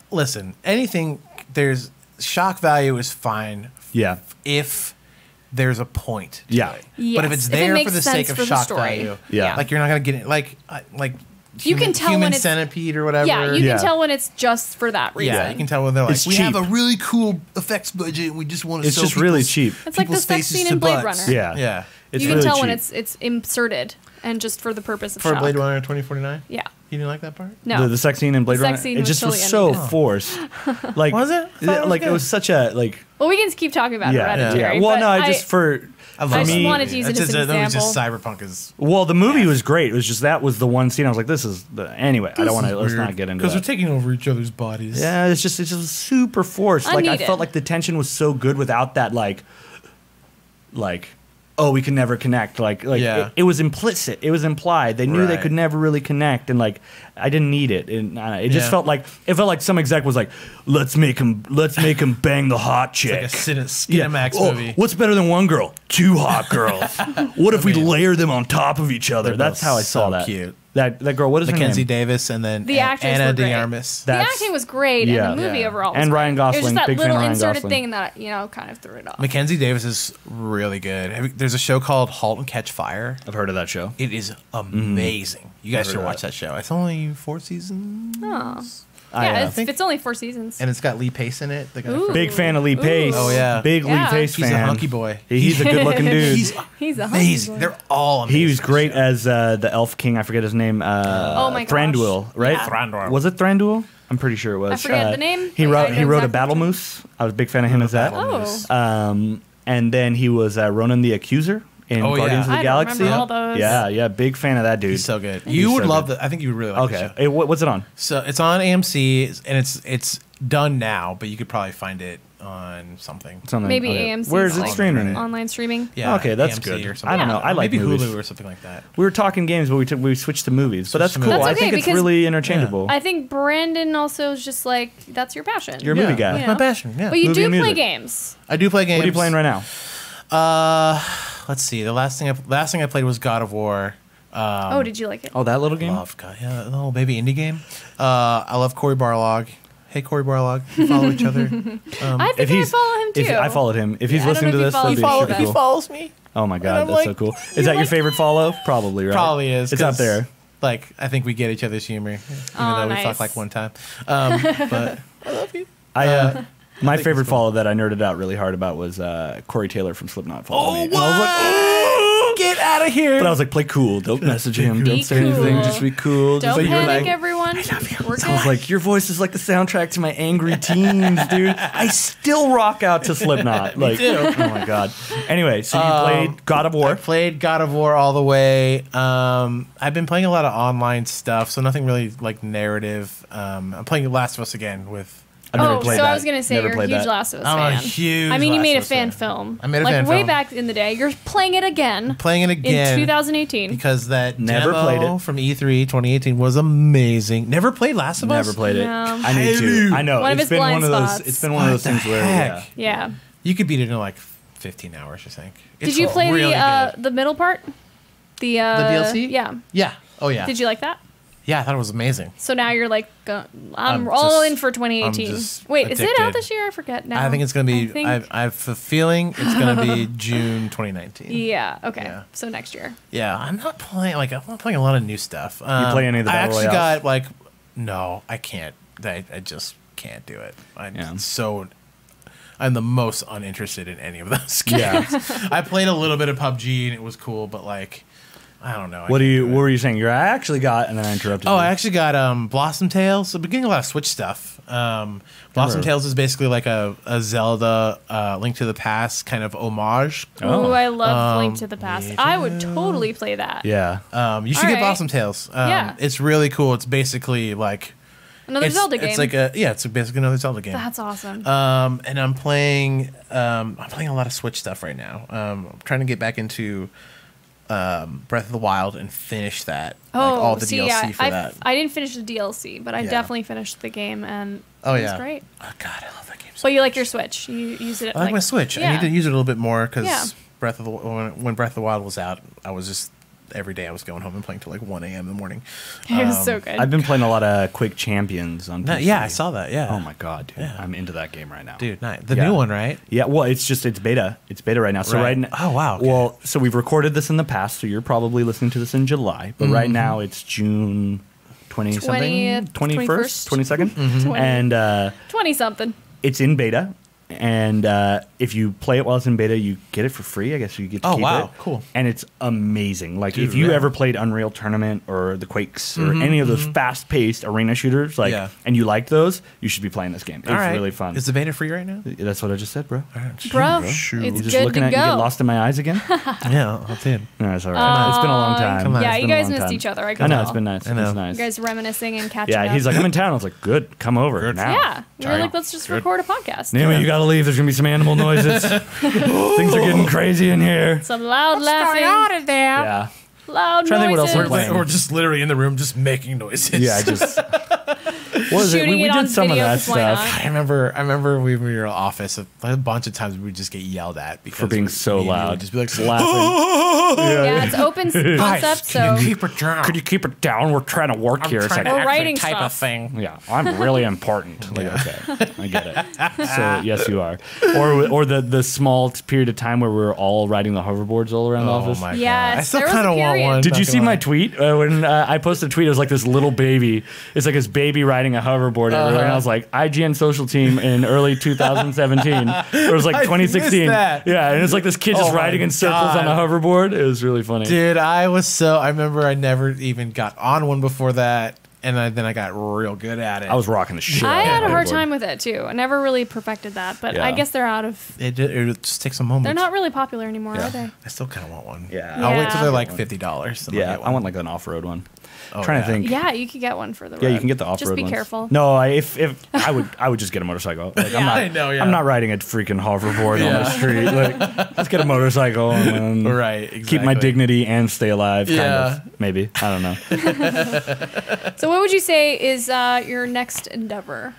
listen, anything there's shock value is fine yeah. if there's a point to Yeah. it. Yes, But if it's if it there makes for the sense sake of for the shock story. value, Yeah. like you're not gonna get it like You can tell human when it's- centipede or whatever. yeah, you Yeah. can tell when it's just for that reason. Yeah, you can tell when they're like, It's we have cheap. a really cool effects budget and we just want to It's show just really people's- cheap. It's like the people's sex faces scene to in Blade butts. Runner. Yeah. Yeah. It's You can really tell when cheap. it's inserted and just for the purpose of For shock. Blade Runner 2049? Yeah. You didn't like that part? No. The sex scene in Blade The sex Runner. scene It was just was totally so unneeded. forced. Like Was it? I thought it was like it good. was such a like. Well, we can keep talking about Yeah, Hereditary. yeah. Well, but no, I just for I love I that just movie. wanted to use it That's as an that was just example. cyberpunk is well, the movie was great. It was just that was the one scene I was like, this is the anyway. I don't want to. Let's not get into because we're that. taking over each other's bodies. Yeah, it's just super forced. Like I Unneeded. felt like the tension was so good without that like oh, we can never connect. Like Yeah. it was implicit. It was implied. They knew they Right. could never really connect, and like I didn't need it. And it just Yeah. felt like some exec was like, let's make him bang the hot chick. Like a Skinamax Oh, movie. what's better than one girl? Two hot girls. What if we layer them on top of each other? They're That's both how I saw so that. cute. That girl. What is her Mackenzie name? Davis and then The actors Anna were great. de Armas. The That's- acting was great, yeah. and the movie Yeah. overall was And great. Ryan It was Gosling, just that big fan little of Ryan inserted Gosling. thing that kind of threw it off. Mackenzie Davis is really good. There's a show called *Halt and Catch Fire*. I've heard of that show. It is amazing. You guys Heard should of watch that show. It's only 4 seasons, Oh. I, Yeah, think- it's only 4 seasons. and it's got Lee Pace in it. The guy Ooh. from- Big fan of Lee Pace. Oh, yeah. Big Lee Yeah. Pace He's fan. a hunky boy. He's a good looking dude. He's a hunky amazing. boy. They're all amazing. He was great as the Elf King. I forget his name. Oh my gosh. Thranduil, right? Yeah. Thranduil. Was it Thranduil? I'm pretty sure it was. I forget the name, He but wrote I he know wrote a exactly Battle what you're Moose. I was a big fan of him as that. Battle Oh. Moose. And then he was Ronan the Accuser in Oh, yeah. Guardians of the I don't Galaxy. remember all those. Yeah, big fan of that dude. He's so good. He's You would so love good. that. I think you would really like the Okay, show. what's it on? So it's on AMC, and it's done now, but you could probably find it on something. Maybe okay. AMC. Where is it streaming? Online streaming. Yeah, Okay, that's AMC good. or something. I don't know. I like maybe movies. Hulu or something like that. We were talking games, but we switched to movies. But that's Switched cool. to movies. I That's think okay, it's because really interchangeable. I think Brandon also is just like, that's your passion. You're a movie guy. That's my passion. Yeah, But you Movie do and play music. games. I do play games. What are you playing right now? Let's see. The last thing I played was God of War. Oh, did you like it? Oh, that little game? Love God, yeah, little baby indie game. I love Cory Barlog. Hey, Cory Barlog, we follow each other. I think I follow him too. I followed him. If he's Yeah, I don't listening to know if this, you that'd be follow super him. cool. follows me. Oh my And god, I'm that's so like, cool. you Is that your like- favorite follow? Probably, right? Probably is. It's up 'cause, there. Like, I think we get each other's humor, even though we nice. fuck like one time. But I love you. My think favorite it's cool. follow that I nerded out really hard about was Corey Taylor from Slipknot followed me. And what? I was like, "Oh!" Get out of here. But I was like, play cool. Don't message him. Be Don't say anything. cool. Just be cool. Don't Just like, panic, like, everyone. We're I was good. like, your voice is like the soundtrack to my angry teens, dude. I still rock out to Slipknot. Like, oh my god. Anyway, so you played God of I War. played God of War all the way. I've been playing a lot of online stuff, so nothing really like narrative. I'm playing Last of Us again with. I've never Oh, played so that. I was gonna say Never you're a played huge that. Last of Us I'm a fan. huge I mean, you Last made a of Us fan fan. film. I made a like fan way film. back in the day. You're playing it again Playing it again in 2018. because that Never demo played it. from E3 2018 was amazing. Never played Last of Us. Never played it. No. I need to. I know. One of It's his been blind one of those. spots. It's been one of those What the things where. heck? Yeah. Yeah. You could beat it in like 15 hours, I think. Did you play really the middle part? The DLC? Yeah. Yeah. Oh yeah. Did you like that? Yeah, I thought it was amazing. So now you're like, I'm I'm all just- in for 2018. I'm just Wait, is it out addicted. this year? I forget now. I think it's gonna be. I think- I have a feeling it's gonna be June 2019. yeah. Okay. Yeah. So next year. Yeah, I'm not playing a lot of new stuff. play any of the I battle actually royales? got like, no, I can't. I just can't do it. I'm the most uninterested in any of those games. Yeah. I played a little bit of PUBG and it was cool, but like, I don't know. What were you saying? I actually got, and then I interrupted. Oh, you. I actually got Blossom Tales. So I've been getting a lot of Switch stuff. Blossom Tales is basically like a Zelda Link to the Past kind of homage. Oh. Ooh, I love Link to the Past. me I would totally play that. Yeah. You should All get right. Blossom Tales. Yeah. It's really cool. It's basically like Another Zelda game. It's like it's basically another Zelda game. That's awesome. And I'm playing a lot of Switch stuff right now. I'm trying to get back into Breath of the Wild and finish that. All the DLC for that. I didn't finish the DLC, but I Yeah. definitely finished the game, and it Oh, was yeah. great. Oh God, I love that game. So But you like your Switch. You use it. I like my Switch. I need to use it a little bit more because Yeah. when Breath of the Wild was out, I was just every day I was going home and playing till like 1 a.m. in the morning. It was so good. I've been playing a lot of Quake Champions on PC. Yeah, I saw that. Yeah. Oh my god, dude. Yeah. I'm into that game right now. Dude, nice. The Yeah. new one, right? Yeah, well, it's beta. It's beta right now. So right now. Oh, wow. Okay. Well, so we've recorded this in the past, so you're probably listening to this in July. But right now it's June 20 something, 20th, 21st, 22nd, 20. and 20 something. it's in beta. And if you play it while it's in beta, you get it for free. I guess you get to Oh, keep wow. it. Cool. And it's amazing. Like Dude, if you yeah. ever played Unreal Tournament or the Quakes or any of those fast-paced arena shooters, like, Yeah. and you liked those, you should be playing this game. It's All right. really fun. Is the beta free right now? That's what I just said, bro. Bro, Shoot. it's You just good looking to at you get go. lost in my eyes again? Yeah, I did. No, it's all right. It's been a long time. Come on. Yeah, It's you been a guys long missed time. each other. I I can know, tell. it's been nice. I know. It's nice. You guys reminiscing and catching Yeah, up. he's like, I'm in town. I was like, good, come over now. yeah. We were Sorry. like, let's just record a podcast. Naomi, you gotta leave. There's gonna be some animal noises. Things are getting crazy in here. Some loud laughing. in there? Yeah. Loud Trying to think what else noises. we're playing. We're just literally in the room just making noises. Yeah, I just. What is it? Shooting We it on did some video, of that 'cause why stuff. not? I remember we were in your office a bunch of times we would just get yelled at because For being we- so me and you loud. would just be like laughing. Yeah, it's open concept, so keep it down. Could you keep it down? We're trying to work here. It's trying like, to We're writing type stuff. of thing. yeah, I'm really important. Like, okay, I get it. So yes, you are. Or the small period of time where we're all riding the hoverboards all around the Oh office. my Yes, god! I still there was a kind of want period. one. Did not you gonna see my lie. tweet when I posted a tweet? It was like this little baby. It's like this baby riding a hoverboard everywhere, and I was like, IGN social team in early 2017. It was like I 2016. missed that. Yeah, and it's like this kid just Oh my riding in circles on a God. hoverboard. It was really funny. Dude, I remember I never even got on one before that, and then I got real good at it. I was rocking the shit. I out had of a hard hoverboard. time with it too. I never really perfected that, but Yeah. I guess they're out of. It just takes a moment. They're not really popular anymore, Yeah. are they? I still kind of want one. Yeah. I'll wait till Yeah. they're like $50. Yeah, I want like an off-road one. Trying to think. Yeah, you could get one for the road. Yeah, you can get the off-road Just be ones. careful. No, if I would just get a motorcycle. Like, I know, yeah. I'm not riding a freaking hoverboard on the street. Like, let's get a motorcycle and then Right, exactly. keep my dignity and stay alive. Kind Yeah. of, maybe. I don't know. So what would you say is your next endeavor?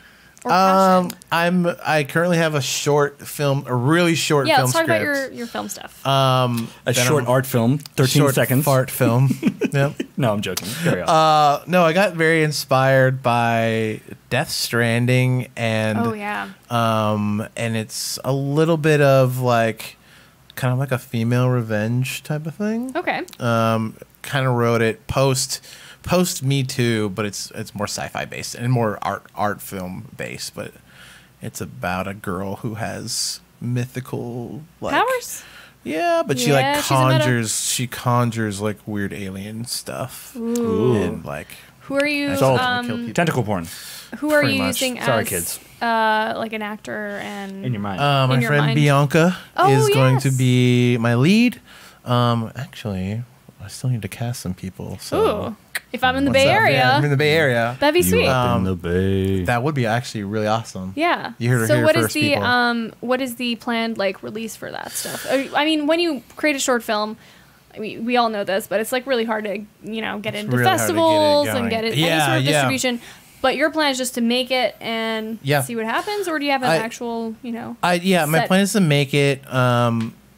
Or passion? I currently have a really short Yeah, film let's talk script. about your film stuff. A short art film, 13 short seconds. fart film. Yep. No, I'm joking. Carry on. No, I got very inspired by Death Stranding and Oh yeah. and it's a little bit of like kind of like a female revenge type of thing. Okay. Kind of wrote it post Me Too, but it's more sci-fi based and more art film based, but it's about a girl who has mythical like Powers? Yeah, but Yeah, she conjures like weird alien stuff. Ooh. And like Who are you? It's all kill people. tentacle porn Who are pretty you much. using Sorry, as kids. Like an actor and In your mind. my your friend mind. Bianca Oh, is going to yes. be my lead. Actually, I still need to cast some people. So Ooh. If I'm in the What's Bay up? Area, Yeah, I'm in the Bay Area. that'd be You sweet. up in the bay. That would be actually really awesome. Yeah. You heard it so here what is first, the people. what is the planned like release for that stuff? I mean, when you create a short film, I mean, we all know this, but it's like really hard to get into really hard to get it festivals and going. get it Yeah, any sort of yeah. distribution. But your plan is just to make it and see what happens, or do you have an actual My set? plan is to make it.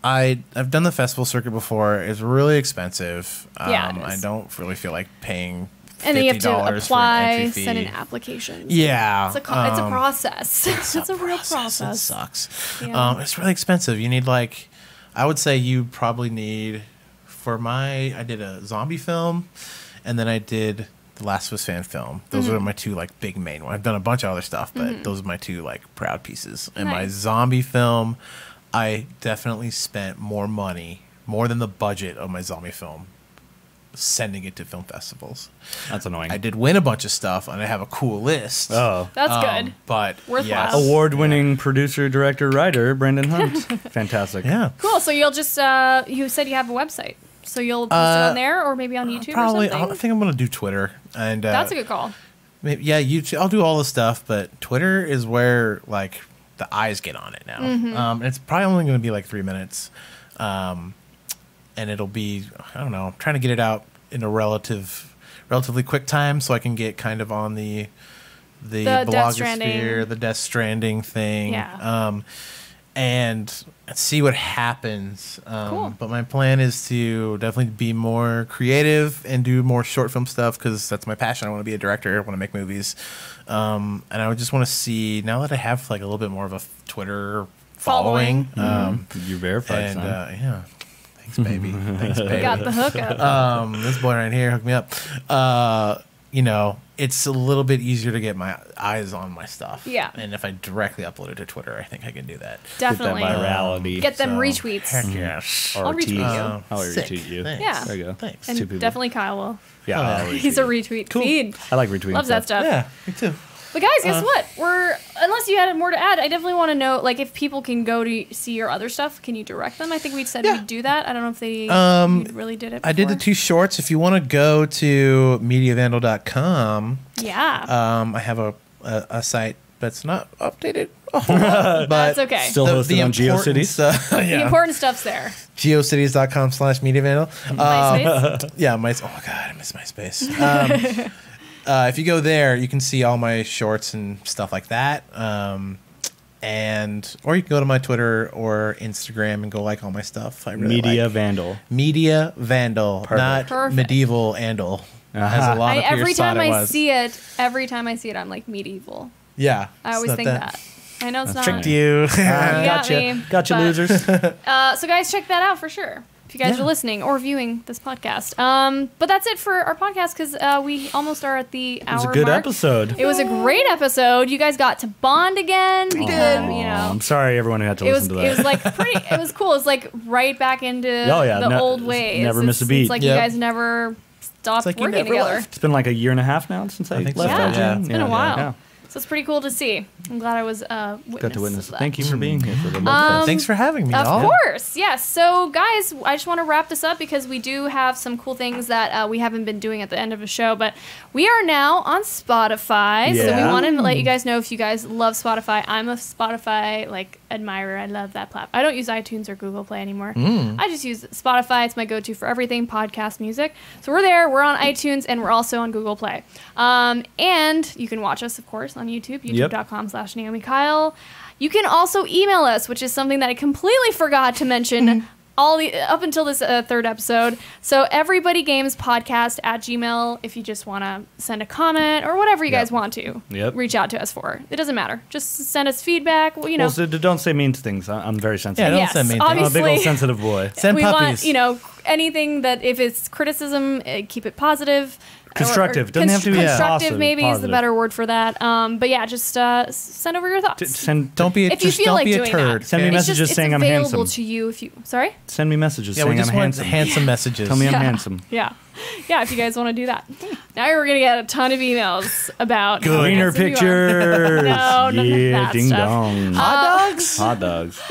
I've done the festival circuit before. It's really expensive. Yeah, it is. I don't really feel like paying and then you have to $50 for an apply, entry fee. send in applications. Yeah, It's a process. It's a real process. It sucks. Yeah. It's really expensive. You need like, I would say you probably need I did a zombie film, and then I did the Last of Us fan film. Those Mm-hmm. are my two like big main ones. I've done a bunch of other stuff, but those are my two like proud pieces. And my Nice. zombie film, I definitely spent more than the budget of my zombie film, sending it to film festivals. That's annoying. I did win a bunch of stuff, and I have a cool list. Oh. That's good. But Worthwhile. Award-winning producer, director, writer, Brendan Hunt. Fantastic. Yeah. Cool. So you'll just you said you have a website, so you'll post it on there or maybe on YouTube Probably. or something. I think I'm gonna do Twitter, and That's a good call. maybe, YouTube. I'll do all the stuff, but Twitter is where like the eyes get on it now. Mm-hmm. It's probably only gonna be like 3 minutes, and it'll be I don't know. I'm trying to get it out in a relatively quick time so I can get kind of on the Death Stranding. blogosphere, the Death Stranding thing. Yeah. And see what happens. Cool. But my plan is to definitely be more creative and do more short film stuff because that's my passion. I want to be a director. I want to make movies. And I would just want to see, now that I have like a little bit more of a Twitter following. You're verified, And son. yeah. Thanks, baby. Thanks, baby. Got the hookup. This boy right here hooked me up. It's a little bit easier to get my eyes on my stuff. Yeah. And if I directly upload it to Twitter, I think I can do that. Definitely. Get that virality. Get them So, retweets. Heck yes. Or I'll retweet retweet. you. I'll Sick. retweet you. Thanks. Yeah. There you go. Thanks. And Two people. definitely Kyle will. Yeah, I'll He's a retweet. retweet fiend. I like retweeting. Loves that stuff. Yeah, me too. But guys, guess what? Unless you had more to add, I definitely want to know, like, if people can go to see your other stuff, can you direct them? I think we said we'd do that. I don't know if they you really did it before. I did the 2 shorts. If you want to go to mediavandal.com, Yeah. I have a site that's not updated a whole lot, but That's okay. Still hosted on GeoCities. The important stuff's there. geocities.com/mediavandal. MySpace. Yeah, oh god, I miss MySpace. If you go there, you can see all my shorts and stuff like that. Or you can go to my Twitter or Instagram and go like all my stuff. I really Media like Vandal. Media Vandal, not Perfect. Medieval Andal. As a lot of Every peers thought time it I was. see it, I'm like medieval. Yeah, I always it's think not that. I know it's not. Tricked you. got me, Gotcha, but- losers. So guys, check that out for sure. If you guys are listening or viewing this podcast. But that's it for our podcast because we almost are at the hour It was a good mark. episode. It was a great episode. You guys got to bond again. We did. I'm sorry, everyone who had to It was listen to that. it was like pretty. It was cool. It was like right back into the old ways. never miss a beat. It's like Yep. you guys never stopped like you working never together. left. It's been like a year and a half now since I think left so. Yeah, IGN. it's been a while. Yeah. So it's pretty cool to see. I'm glad I was Got to witness. that. Thank you for being here for the love fest. Thanks for having me, Of y'all. course, yes. So, guys, I just want to wrap this up because we do have some cool things that we haven't been doing at the end of the show. But we are now on Spotify, so we Yeah. want to let you guys know if you guys love Spotify. I'm a Spotify admirer. I love that platform. I don't use iTunes or Google Play anymore. I just use Spotify. It's my go-to for everything podcast, music. So we're there. We're on iTunes and we're also on Google Play. And you can watch us, of course, on YouTube. YouTube.com/Naomi Kyle. You can also email us, which is something that I completely forgot to mention up until this third episode. So everybodygamespodcast@gmail.com if you just want to send a comment or whatever you guys want to reach out to us for. It doesn't matter. Just send us feedback. Well, Well, so don't say mean things. I'm very sensitive. Yeah, don't send mean things. I'm a big obviously. old sensitive boy. Send we puppies. want, anything that if it's criticism, keep it positive. Constructive. Doesn't have to be constructive. positive, Maybe is the positive. better word for that. But yeah, just send over your thoughts. Don't be a, if you just feel don't like be a doing turd. that. Send me okay? It's messages just, saying it's I'm available handsome. to you if you. Sorry. Send me messages Yeah, we saying just I'm want handsome. handsome messages. Tell me I'm handsome. Yeah, if you guys want to do that. Now we're gonna get a ton of emails about how Greener handsome you are. pictures. No, none of yeah, that ding stuff. dong. Hot dogs? Hot dogs.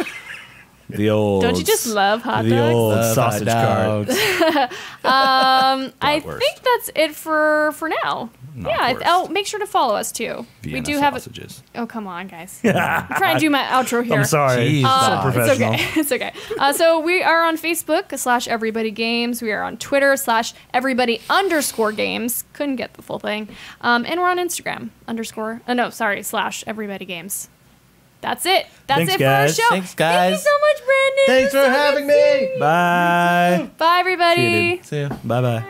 The old. Don't you just love hot the dogs? old Love sausage hot cart? I Bratwurst. think that's it for now. Not worst. Oh, make sure to follow us too. Vienna we do have. sausages. Oh, come on, guys. I'm trying to do my outro here. I'm sorry. Jeez, so stop. It's professional. okay. It's okay. So we are on Facebook /EverybodyGames. We are on Twitter /Everybody_Games. Couldn't get the full thing. And we're on Instagram /EverybodyGames. That's it. That's Thanks, it guys. for our show. Thanks, guys. Thank you so much, Brandon. Thanks for having me. Bye. Bye, everybody. See ya. Bye bye.